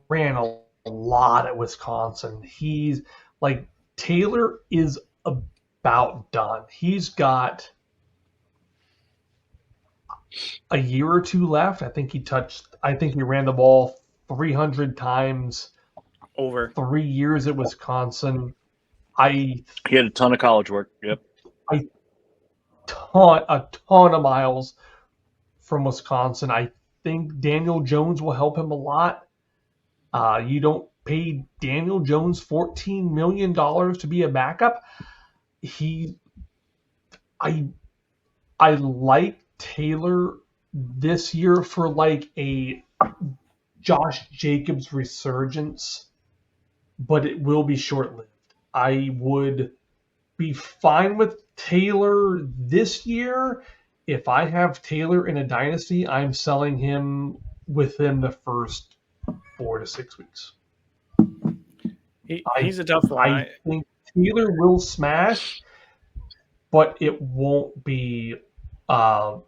ran a lot at Wisconsin. He's like, Taylor is about done. He's got a year or 2 left. I think he ran the ball 300 times over 3 years at Wisconsin. He had a ton of college work. Yep. A ton of miles from Wisconsin. I think Daniel Jones will help him a lot. You don't pay Daniel Jones $14 million to be a backup. I like Taylor this year for like a Josh Jacobs resurgence, but it will be short-lived. I would be fine with Taylor this year. If I have Taylor in a dynasty, I'm selling him within the first 4 to 6 weeks. He's a tough one. I think Taylor will smash, but it won't be a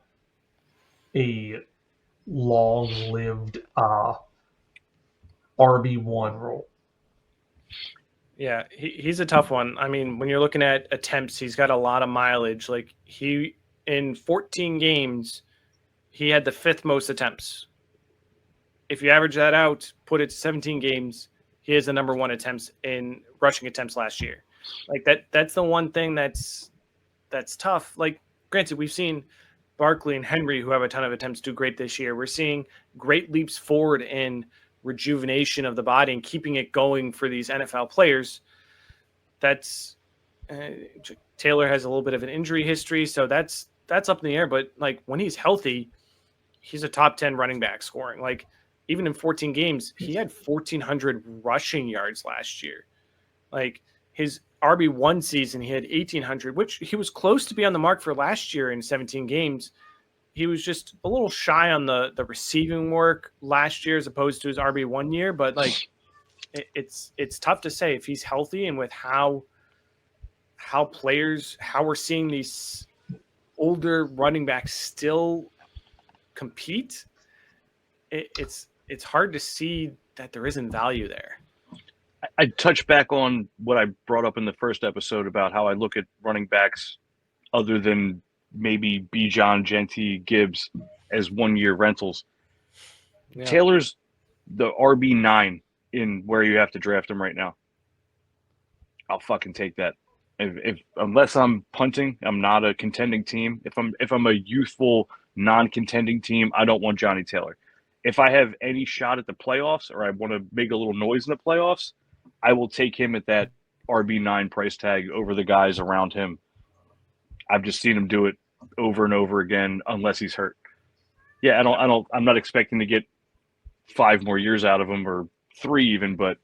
long-lived RB1 role. Yeah, he's a tough one. I mean, when you're looking at attempts, he's got a lot of mileage. Like, in 14 games, he had the 5th most attempts. If you average that out, put it to 17 games, he has the number one attempts in rushing attempts last year. Like that's the one thing that's tough. Like, granted, we've seen Barkley and Henry, who have a ton of attempts, do great this year. We're seeing great leaps forward in rejuvenation of the body and keeping it going for these NFL players. That's Taylor has a little bit of an injury history, so that's up in the air. But like when he's healthy, he's a top 10 running back scoring. Like even in 14 games, he had 1,400 rushing yards last year. Like his RB1 season, he had 1,800, which he was close to be on the mark for last year in 17 games. He was just a little shy on the receiving work last year as opposed to his RB1 year. But like it's tough to say if he's healthy and with how we're seeing these older running backs still compete. It's hard to see that there isn't value there. I touch back on what I brought up in the first episode about how I look at running backs other than maybe Bijan, Genty, Gibbs as 1 year rentals. Yeah. Taylor's the RB9 in where you have to draft him right now. I'll fucking take that. If unless I'm punting, I'm not a contending team. If I'm a youthful non-contending team, I don't want Johnny Taylor. If I have any shot at the playoffs or I want to make a little noise in the playoffs, I will take him at that RB9 price tag over the guys around him. I've just seen him do it over and over again, unless he's hurt. Yeah, I'm not expecting to get 5 more years out of him or 3 even, but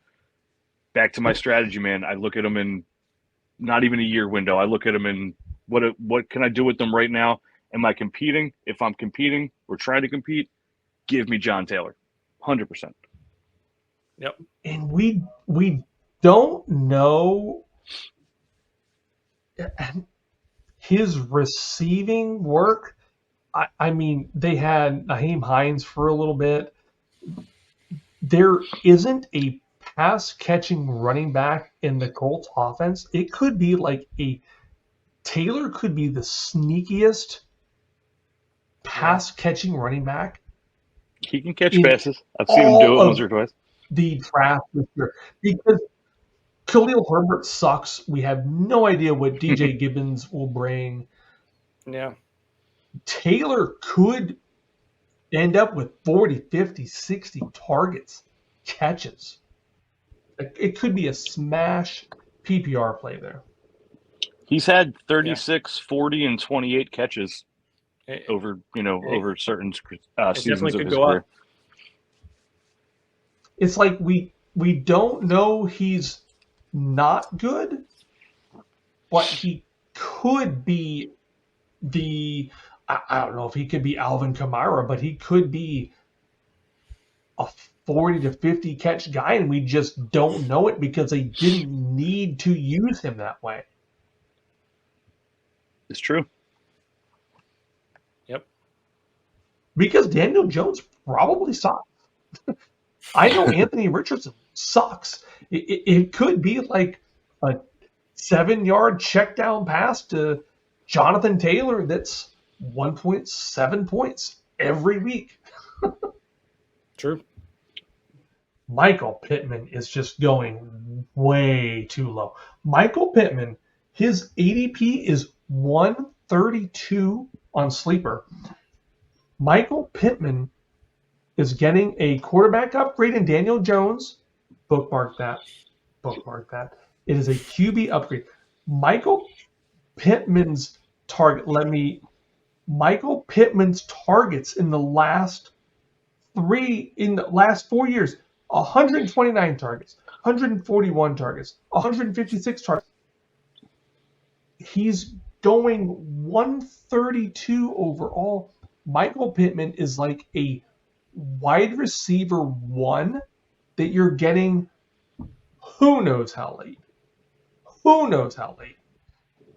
back to my strategy, man. I look at him in not even a year window. I look at him in what can I do with them right now? Am I competing? If I'm competing or trying to compete, give me John Taylor, 100%. Yep. And we don't know his receiving work. I mean, they had Naheem Hines for a little bit. There isn't a pass-catching running back in the Colts offense. It could be like Taylor could be the sneakiest pass-catching running back. He can catch passes. I've seen him do it once or twice. The draft this year. Because Khalil Herbert sucks. We have no idea what DJ Gibbons will bring. Yeah. Taylor could end up with 40, 50, 60 targets, catches. It could be a smash PPR play there. He's had 36, 40, and 28 catches over certain seasons of his career. It's like we don't know he's not good, but he could be I don't know if he could be Alvin Kamara, but he could be a 40 to 50 catch guy, and we just don't know it because they didn't need to use him that way. It's true. Yep. Because Daniel Jones probably sucks. I know Anthony Richardson sucks. It could be like a 7-yard check down pass to Jonathan Taylor that's 1.7 points every week. True. Michael Pittman is just going way too low. Michael Pittman, his ADP is 132 on Sleeper. Michael Pittman is getting a quarterback upgrade in Daniel Jones. Bookmark that. It is a QB upgrade. Michael Pittman's targets in the last 4 years, 129 targets, 141 targets, 156 targets. He's going 132 overall. Michael Pittman is like a wide receiver 1 that you're getting who knows how late.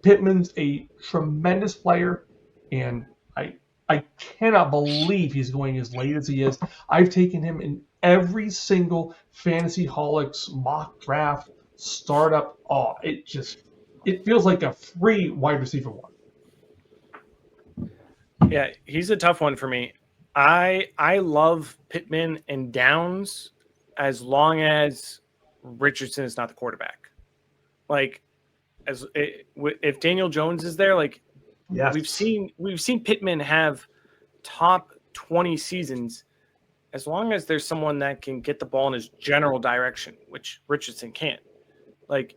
Pittman's a tremendous player, and I cannot believe he's going as late as he is. I've taken him in every single Fantasy Holics mock draft, startup. It feels like a free wide receiver 1. Yeah, he's a tough one for me. I love Pittman and Downs as long as Richardson is not the quarterback. Like, if Daniel Jones is there, like Yes. we've seen Pittman have top 20 seasons as long as there's someone that can get the ball in his general direction, which Richardson can't. Like,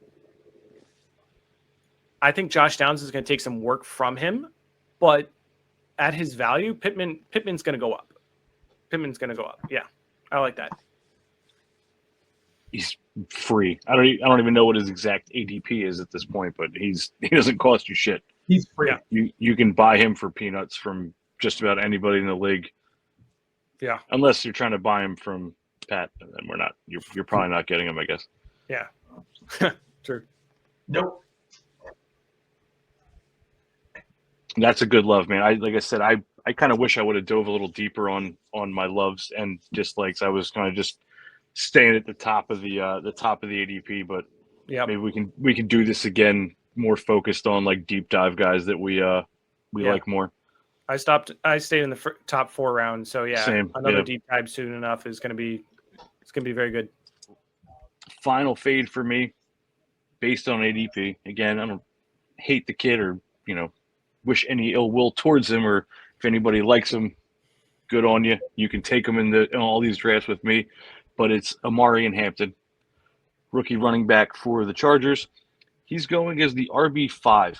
I think Josh Downs is going to take some work from him, but at his value, Pittman's going to go up. Pittman's going to go up. Yeah, I like that. He's free. I don't even know what his exact ADP is at this point, but he doesn't cost you shit. He's free. Yeah. You can buy him for peanuts from just about anybody in the league. Yeah. Unless you're trying to buy him from Pat, and then we're not. You're probably not getting him, I guess. Yeah. True. Nope. That's a good love, man. Like I said, I kind of wish I would have dove a little deeper on my loves and dislikes. I was kind of just staying at the top of the ADP, but yeah, maybe we can do this again, more focused on like deep dive guys that we like more. I stayed in the top 4 rounds, so yeah, Same. Another deep dive soon enough is going to be very good. Final fade for me, based on ADP. Again, I don't hate the kid or wish any ill will towards him, or if anybody likes him, good on you. You can take him in all these drafts with me. But it's Amari in Hampton, rookie running back for the Chargers. He's going as the RB5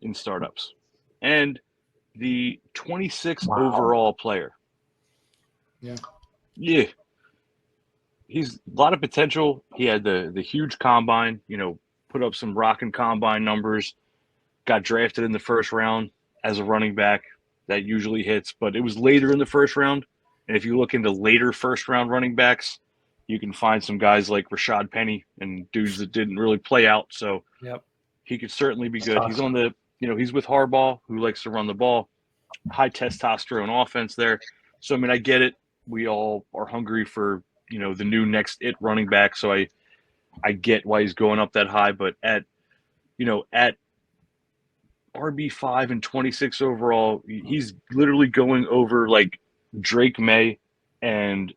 in startups and the 26th overall player. Yeah. He's a lot of potential. He had the huge combine, put up some rocking combine numbers, got drafted in the first round as a running back. That usually hits, but it was later in the first round. And if you look into later first-round running backs, you can find some guys like Rashad Penny and dudes that didn't really play out. So he could certainly be good. He's on the, he's with Harbaugh, who likes to run the ball. High testosterone offense there. So, I mean, I get it. We all are hungry for, the new next it running back. So I get why he's going up that high. But at RB5 and 26 overall, he's literally going over like Drake May and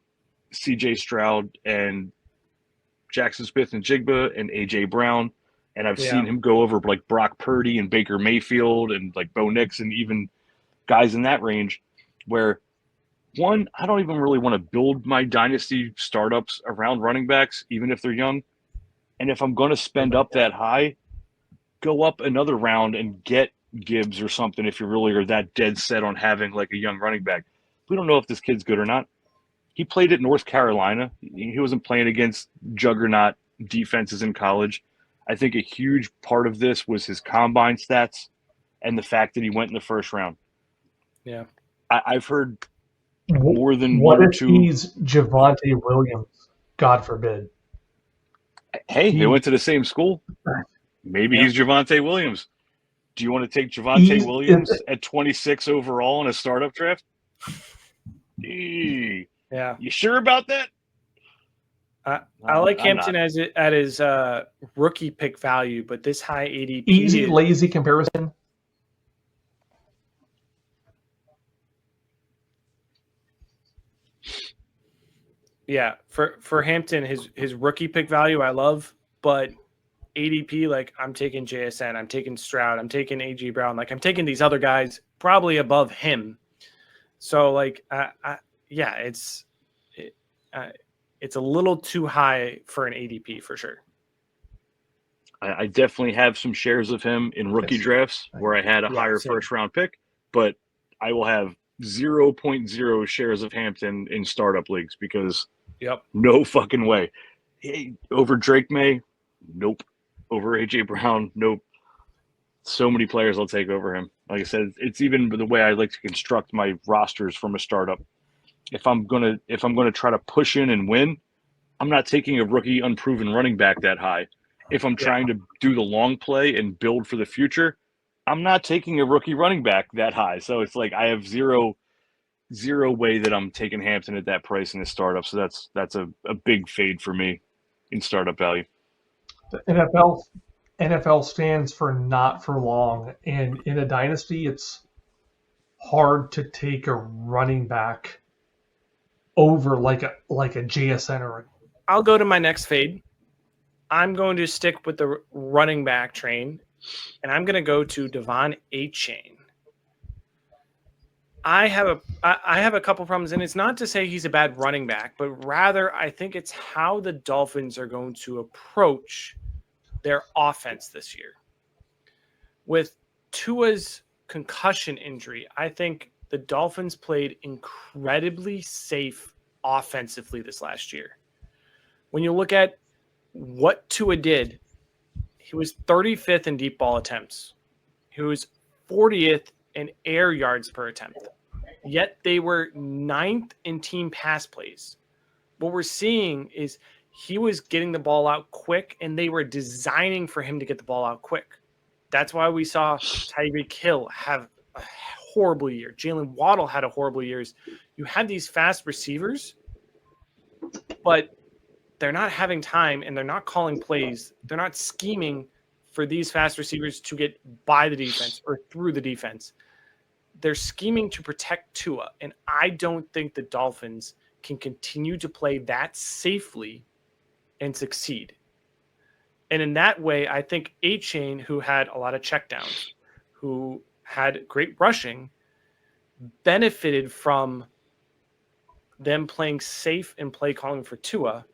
CJ Stroud and Jackson Smith and Jigba and AJ Brown. And I've seen him go over like Brock Purdy and Baker Mayfield and like Bo Nix and even guys in that range where, one, I don't even really want to build my dynasty startups around running backs, even if they're young. And if I'm going to spend up that high, go up another round and get Gibbs or something if you really are that dead set on having like a young running back. We don't know if this kid's good or not. He played at North Carolina. He wasn't playing against juggernaut defenses in college. I think a huge part of this was his combine stats and the fact that he went in the first round. Yeah. I've heard more than what one or if two. He's Javonte Williams? God forbid. Hey, they went to the same school. Maybe he's Javonte Williams. Do you want to take Javonte Williams at 26 overall in a startup draft? Yeah. You sure about that? I like Hampton at his rookie pick value, but this high ADP. Easy, lazy comparison. Yeah, for Hampton, his rookie pick value I love, but ADP, like I'm taking JSN, I'm taking Stroud, I'm taking AJ Brown, like I'm taking these other guys probably above him. So like, it's a little too high for an ADP for sure. I definitely have some shares of him in rookie drafts where I had a higher first round pick, but I will have 0.0 shares of Hampton in startup leagues because no fucking way. Hey, over Drake May, nope. Over AJ Brown, nope. So many players I'll take over him. Like I said, it's even the way I like to construct my rosters from a startup. If I'm gonna try to push in and win, I'm not taking a rookie unproven running back that high. If I'm trying to do the long play and build for the future, I'm not taking a rookie running back that high. So it's like I have zero way that I'm taking Hampton at that price in the startup. So that's a big fade for me in startup value. The NFL stands for not for long, and in a dynasty, it's hard to take a running back over like a JSN or. I'll go to my next fade. I'm going to stick with the running back train, and I'm going to go to Devon Achane. I have a couple problems, and it's not to say he's a bad running back, but rather I think it's how the Dolphins are going to approach their offense this year. With Tua's concussion injury, I think the Dolphins played incredibly safe offensively this last year. When you look at what Tua did, he was 35th in deep ball attempts. He was 40th in air yards per attempt. Yet they were 9th in team pass plays. What we're seeing is he was getting the ball out quick, and they were designing for him to get the ball out quick. That's why we saw Tyreek Hill have a horrible year. Jalen Waddle had a horrible year. You have these fast receivers, but they're not having time, and they're not calling plays. They're not scheming for these fast receivers to get by the defense or through the defense. They're scheming to protect Tua, and I don't think the Dolphins can continue to play that safely and succeed. And in that way, I think Achane, who had a lot of checkdowns, who had great rushing, benefited from them playing safe and play calling for Tua.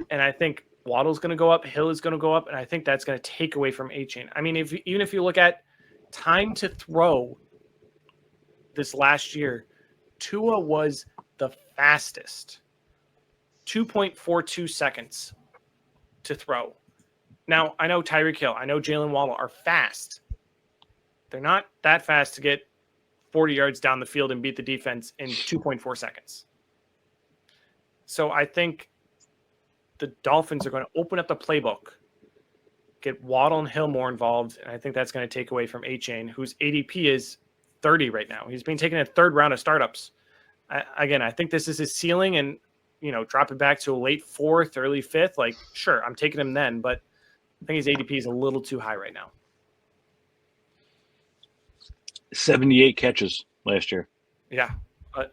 And I think Waddle's going to go up, Hill is going to go up, and I think that's going to take away from Achane. I mean, even if you look at time to throw this last year, Tua was the fastest, 2.42 seconds to throw. Now, I know Tyreek Hill, I know Jalen Waddle are fast. They're not that fast to get 40 yards down the field and beat the defense in 2.4 seconds. So I think the Dolphins are going to open up the playbook, get Waddle and Hill more involved, and I think that's going to take away from Achane, whose ADP is 30 right now. He's being taken in a third round of startups. I think this is his ceiling, and drop it back to a late fourth, early fifth. Like, sure, I'm taking him then, but I think his ADP is a little too high right now. 78 catches last year. Yeah,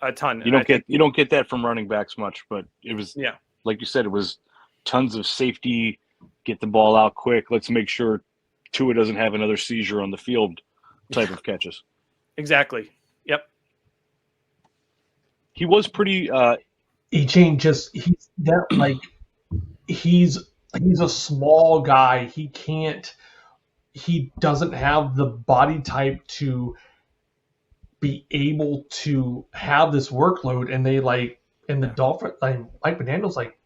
a ton. You don't get that from running backs much, but it was like you said, it was tons of safety, get the ball out quick. Let's make sure Tua doesn't have another seizure on the field type of catches. Exactly. Yep. He was pretty Achane he's a small guy. He doesn't have the body type to be able to have this workload, and the Dolphins, Mike McDaniel's like,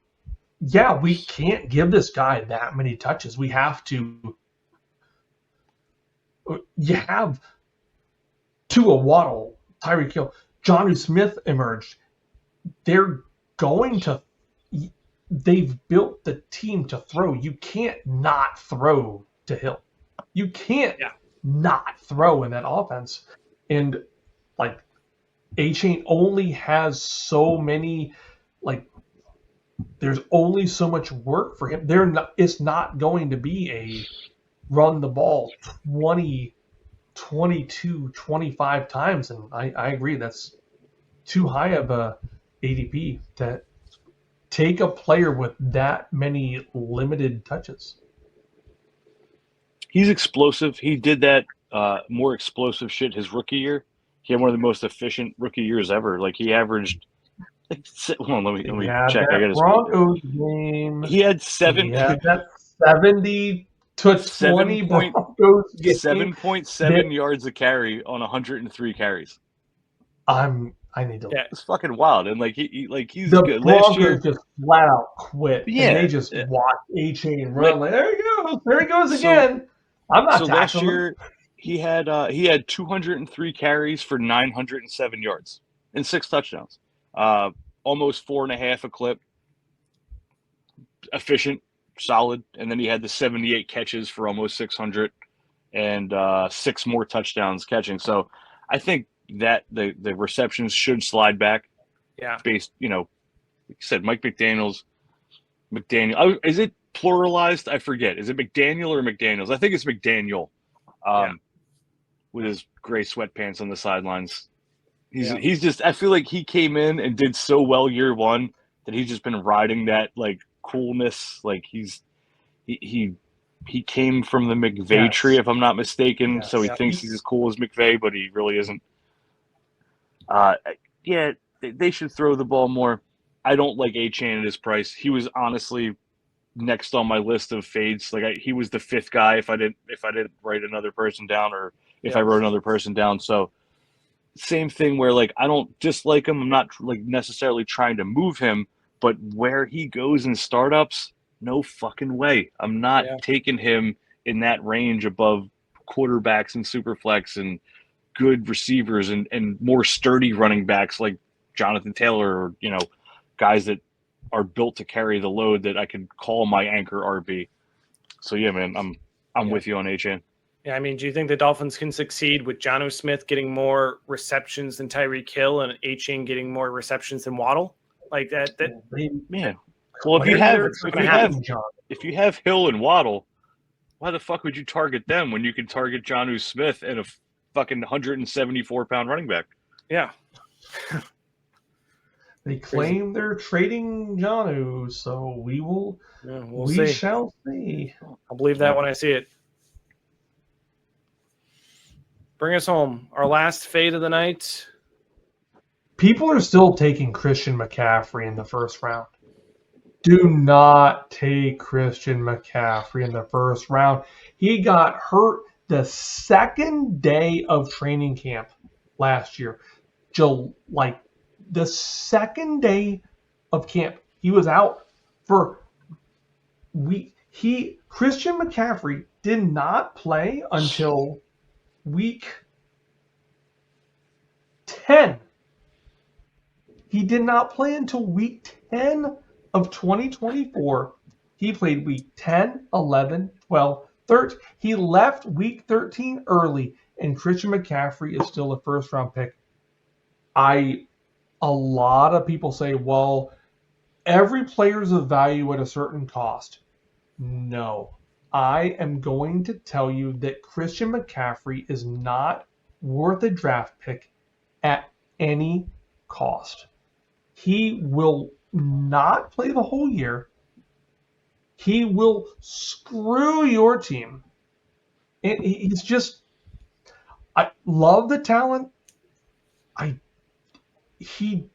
yeah, we can't give this guy that many touches. We have to. You have Tua, Waddle, Tyreek Hill, Jonnu Smith emerged. They've built the team to throw. You can't not throw to Hill. You can't not throw in that offense. And Achane only has so many, there's only so much work for him. It's not going to be a run the ball 20, 22, 25 times. And I agree, that's too high of a ADP to take a player with that many limited touches. He's explosive. He did that more explosive shit his rookie year. He had one of the most efficient rookie years ever. Like, he averaged. Hold on, let me check. I got his Broncos game. He had 70 to 20 Broncos game. 7.7 yards a carry on 103 carries. I need to. Yeah, it's fucking wild, and he's the good. Broncos Last year just flat out quit. Yeah, and they just watch Achane run. There he goes. There he goes again. I'm not. So last year he had 203 carries for 907 yards and 6 touchdowns. Almost 4.5 a clip. Efficient, solid, and then he had the 78 catches for almost 600 and 6 more touchdowns catching. So I think that the receptions should slide back. Yeah. Based, like you said, Mike McDaniel. Is it pluralized? I forget. Is it McDaniel or McDaniels? I think it's McDaniel. With his gray sweatpants on the sidelines. He's just, I feel like he came in and did so well year one that he's just been riding that coolness. Like he's he came from the McVay tree, if I'm not mistaken. Yes. So he thinks he's as cool as McVay, but he really isn't. Yeah, they should throw the ball more. I don't like Achane at his price. He was honestly next on my list of fades. Like he was the fifth guy if I didn't write another person down, or if I wrote another person down. So same thing where like I don't dislike him. I'm not like necessarily trying to move him, but where he goes in startups, no fucking way. I'm not taking him in that range above quarterbacks and superflex and good receivers and more sturdy running backs like Jonathan Taylor, or guys that are built to carry the load that I can call my anchor RB. So yeah, man, I'm with you on Achane. Yeah, I mean, do you think the Dolphins can succeed with Jonnu Smith getting more receptions than Tyreek Hill and Achane getting more receptions than Waddle? Like that yeah. Well, if you have Hill and Waddle, why the fuck would you target them when you can target Jonnu Smith and a fucking 174-pound running back? Yeah. They claim they're trading Jonnu, so we will. Yeah, we shall see. I'll believe that when I see it. Bring us home. Our last fade of the night. People are still taking Christian McCaffrey in the first round. Do not take Christian McCaffrey in the first round. He got hurt the second day of training camp last year. Like the second day of camp, he was out for week. Christian McCaffrey did not play until week 10. He did not play until week 10 of 2024. He played week 10, 11, 12, 13. He left week 13 early, and Christian McCaffrey is still a first-round pick. A lot of people say, well, every player's of value at a certain cost. No. I am going to tell you that Christian McCaffrey is not worth a draft pick at any cost. He will not play the whole year. He will screw your team. He's just, I love the talent. He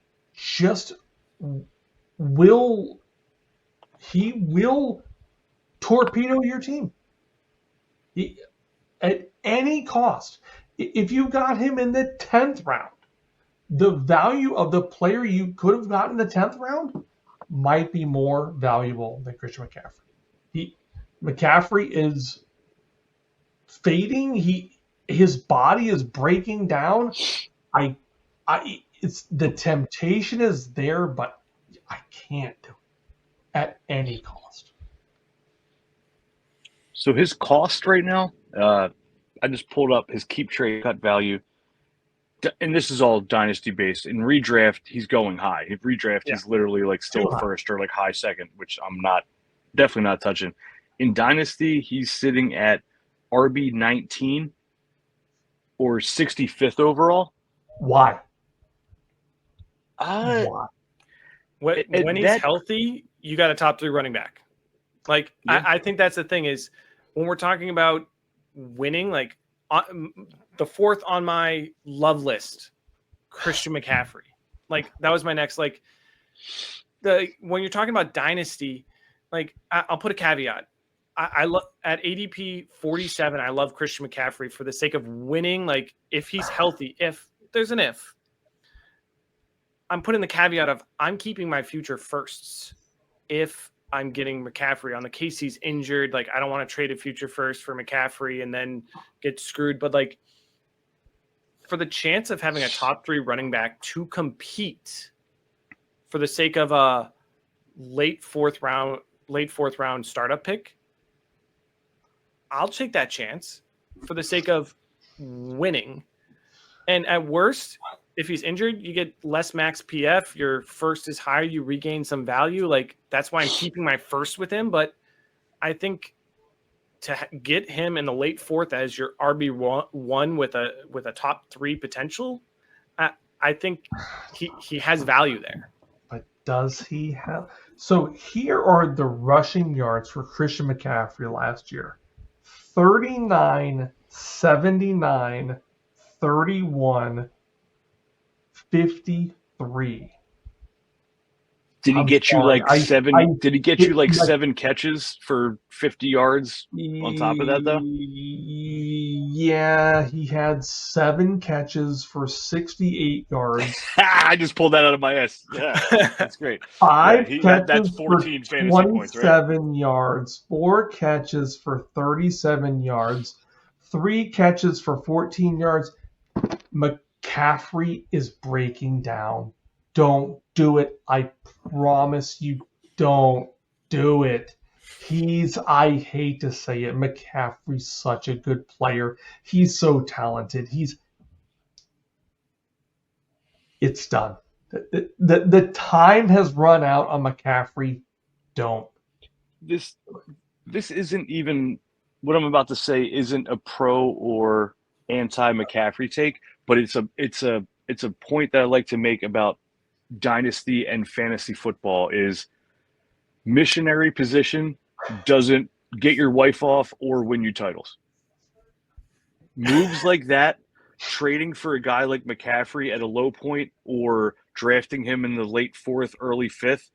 will torpedo your team at any cost. If you got him in the 10th round, the value of the player you could have gotten in the 10th round might be more valuable than Christian McCaffrey. McCaffrey is fading. His body is breaking down. It's the temptation is there, but I can't do it at any cost. So his cost right now, I just pulled up his keep trade cut value, and this is all dynasty based. In redraft, he's going high. In redraft, he's literally like still first or like high second, which I'm definitely not touching. In dynasty, he's sitting at RB 19 or 65th overall. Why? When he's healthy, you got a top 3 running back. Like I think that's the thing is when we're talking about winning, like the fourth on my love list, Christian McCaffrey. Like that was my next. Like when you're talking about dynasty, like I'll put a caveat. I love at ADP 47. I love Christian McCaffrey for the sake of winning. Like if he's healthy, if there's an if. I'm putting the caveat of I'm keeping my future firsts if I'm getting McCaffrey on the case he's injured. Like I don't want to trade a future first for McCaffrey and then get screwed. But like for the chance of having a top 3 running back to compete for the sake of a late fourth round startup pick, I'll take that chance for the sake of winning. And at worst, if he's injured, you get less max PF. Your first is higher. You regain some value. Like that's why I'm keeping my first with him. But I think to get him in the late fourth as your RB1 with a top 3 potential, I think he has value there. But does he have? So here are the rushing yards for Christian McCaffrey last year: 39, 79, 31, 53. Did he I'm get you sorry. like seven? Did he get you like 7 catches for 50 yards on top of that, though? Yeah, he had 7 catches for 68 yards. I just pulled that out of my ass. Yeah, that's great. 5 That's catches 14 for fantasy points, right? 27 yards, 4 catches for 37 yards, 3 catches for 14 yards. McCaffrey is breaking down. Don't do it. I promise you, don't do it. I hate to say it, McCaffrey's such a good player. He's so talented. It's done. The time has run out on McCaffrey. Don't. This isn't even what I'm about to say. Isn't a pro or anti McCaffrey take, but it's a point that I like to make about dynasty and fantasy football. Is missionary position doesn't get your wife off or win you titles. Moves like that, trading for a guy like McCaffrey at a low point or drafting him in the late 4th, early 5th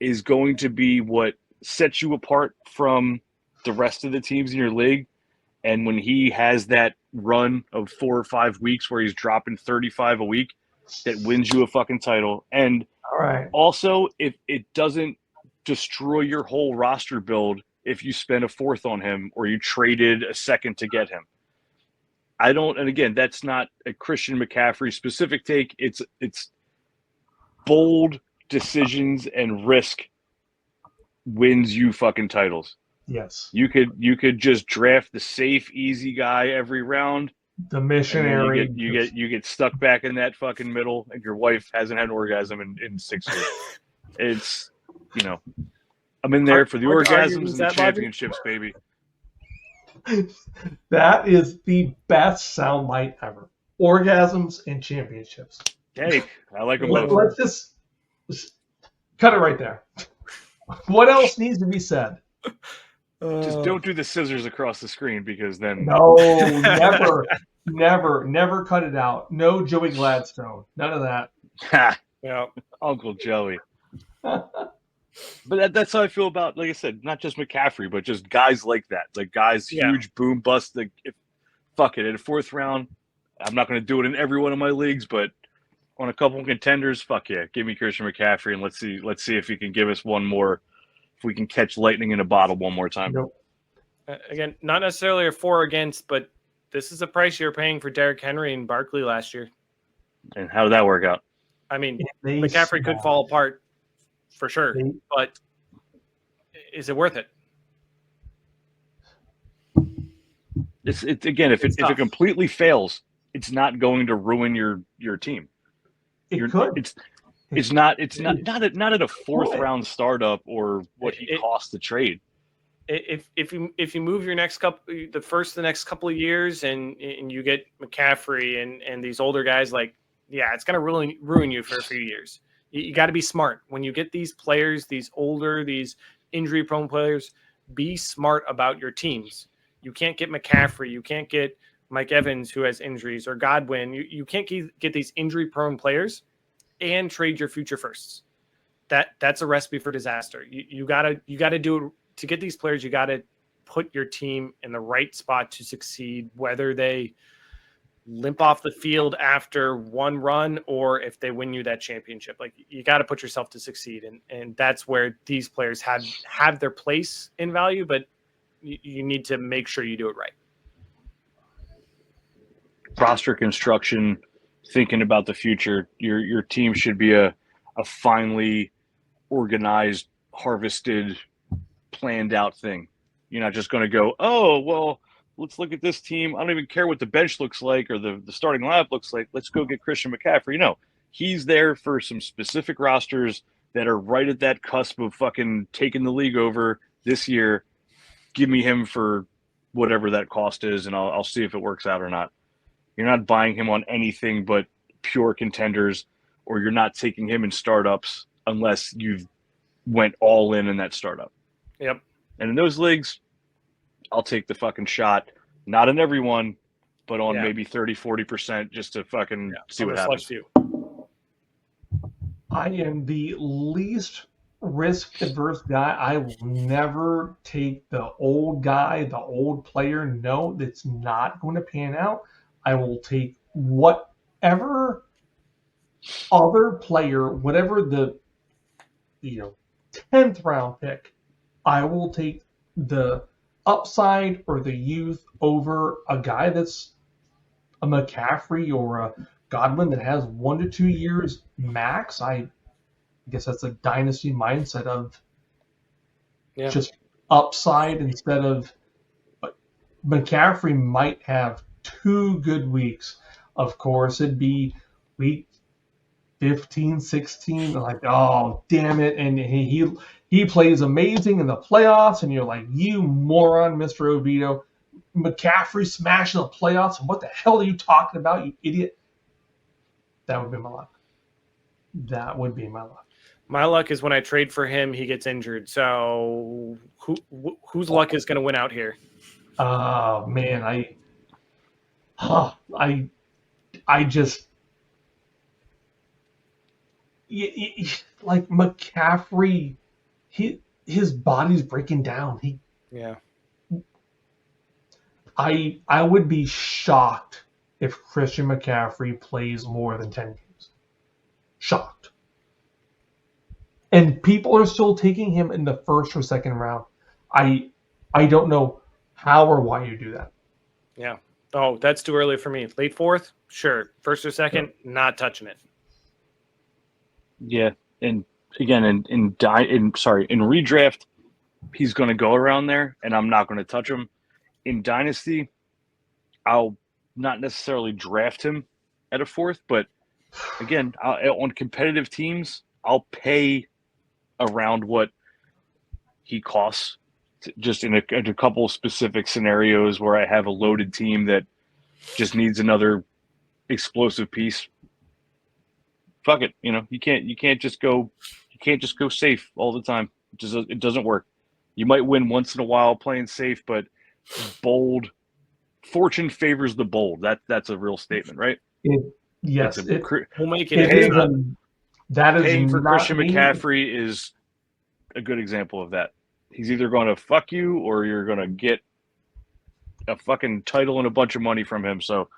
is going to be what sets you apart from the rest of the teams in your league. And when he has that run of 4 or 5 weeks where he's dropping 35 a week, that wins you a fucking title. And All right. also, if it doesn't destroy your whole roster build if you spend a 4th on him or you traded a 2nd to get him. And again, that's not a Christian McCaffrey specific take. It's bold decisions and risk wins you fucking titles. Yes. You could just draft the safe, easy guy every round. The missionary. You get stuck back in that fucking middle, and your wife hasn't had an orgasm in 6 years. It's I'm in there for the orgasms and the championships, baby. That is the best soundbite ever. Orgasms and championships. Hey, I like them both. Let's just cut it right there. What else needs to be said? Just don't do the scissors across the screen because then. No, never cut it out. No Joey Gladstone. None of that. Yeah, Uncle Joey. But that's how I feel about, like I said, not just McCaffrey, but just guys like that. Like guys, huge boom bust. Like, fuck it, in a 4th round, I'm not going to do it in every one of my leagues, but on a couple of contenders, fuck yeah, give me Christian McCaffrey, and let's see if he can give us one more. If we can catch lightning in a bottle one more time. Nope. Again, not necessarily a for or against, but this is the price you're paying for Derrick Henry and Barkley last year. And how did that work out? I mean, McCaffrey could fall apart for sure, but is it worth it? It's again, if it completely fails, it's not going to ruin your team. It's not at a 4th round startup or what he cost to trade. If you move your next the next couple of years and you get McCaffrey and these older guys, like, yeah, it's going to ruin you for a few years. You got to be smart when you get these players, these older, these injury prone players. Be smart about your teams. You can't get McCaffrey. You can't get Mike Evans, who has injuries, or Godwin. You can't get these injury prone players and trade your future firsts. That's a recipe for disaster. You gotta do it to get these players. You gotta put your team in the right spot to succeed, whether they limp off the field after one run or if they win you that championship. Like, you got to put yourself to succeed, and that's where these players have their place in value, but you need to make sure you do it right. Roster construction, thinking about the future, your team should be a finely organized, harvested, planned out thing. You're not just going to go, oh, well, let's look at this team. I don't even care what the bench looks like or the starting lineup looks like. Let's go get Christian McCaffrey. No, he's there for some specific rosters that are right at that cusp of fucking taking the league over this year. Give me him for whatever that cost is, and I'll see if it works out or not. You're not buying him on anything but pure contenders, or you're not taking him in startups unless you've went all in that startup. Yep. And in those leagues, I'll take the fucking shot. Not in every one, but on maybe 30, 40% just to fucking see what happens. I am the least risk-adverse guy. I will never take the old guy, the old player. No, that's not going to pan out. I will take whatever other player, whatever the 10th round pick, I will take the upside or the youth over a guy that's a McCaffrey or a Godwin that has 1 to 2 years max. I guess that's a dynasty mindset of just upside instead of McCaffrey might have 2 good weeks. Of course, it'd be week 15, 16, like, oh, damn it. And he plays amazing in the playoffs, and you're like, you moron, Mr. Oviedo. McCaffrey smashing the playoffs. What the hell are you talking about, you idiot? That would be my luck. That would be my luck. My luck is when I trade for him, he gets injured. So whose luck is going to win out here? Oh, man. I just like McCaffrey, his body's breaking down. I would be shocked if Christian McCaffrey plays more than 10 games. Shocked. And people are still taking him in the first or second round. I don't know how or why you do that. Yeah. Oh, that's too early for me. Late fourth? Sure. First or second? Not touching it. Yeah. And again, in redraft, he's going to go around there, and I'm not going to touch him. In Dynasty, I'll not necessarily draft him at a fourth, but again, on competitive teams, I'll pay around what he costs, just in a couple specific scenarios where I have a loaded team that just needs another explosive piece. Fuck it, you can't just go safe all the time. It doesn't work. You might win once in a while playing safe, but bold fortune favors the bold. That's a real statement, right? Yes, we'll make it. That is paying for Christian McCaffrey is a good example of that. He's either going to fuck you or you're going to get a fucking title and a bunch of money from him. So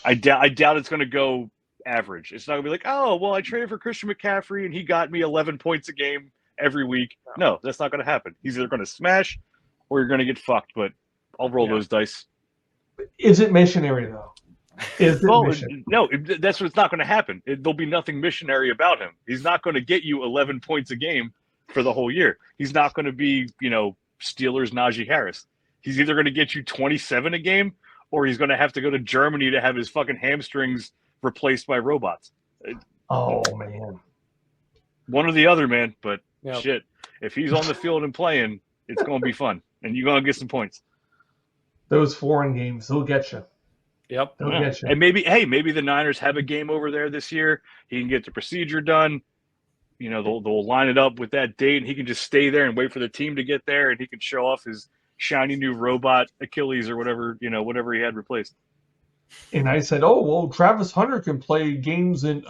I doubt it's going to go average. It's not going to be like, oh, well, I traded for Christian McCaffrey and he got me 11 points a game every week. No, that's not going to happen. He's either going to smash or you're going to get fucked, but I'll roll those dice. Is it missionary, though? No, that's what's not going to happen. There'll be nothing missionary about him. He's not going to get you 11 points a game for the whole year. He's not going to be, Steelers Najee Harris. He's either going to get you 27 a game or he's going to have to go to Germany to have his fucking hamstrings replaced by robots. Oh, man. One or the other, man. But shit, if he's on the field and playing, it's going to be fun. And you're going to get some points. Those foreign games, they'll get you. Yep. They'll get you. And maybe the Niners have a game over there this year. He can get the procedure done. They'll line it up with that date, and he can just stay there and wait for the team to get there, and he can show off his shiny new robot Achilles or whatever he had replaced. And I said, oh, well, Travis Hunter can play games in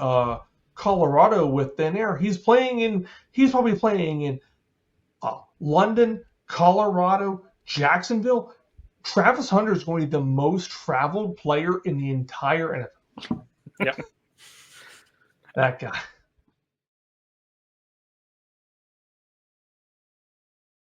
Colorado with thin air. He's probably playing in London, Colorado, Jacksonville. Travis Hunter is going to be the most traveled player in the entire NFL. Yep. That guy.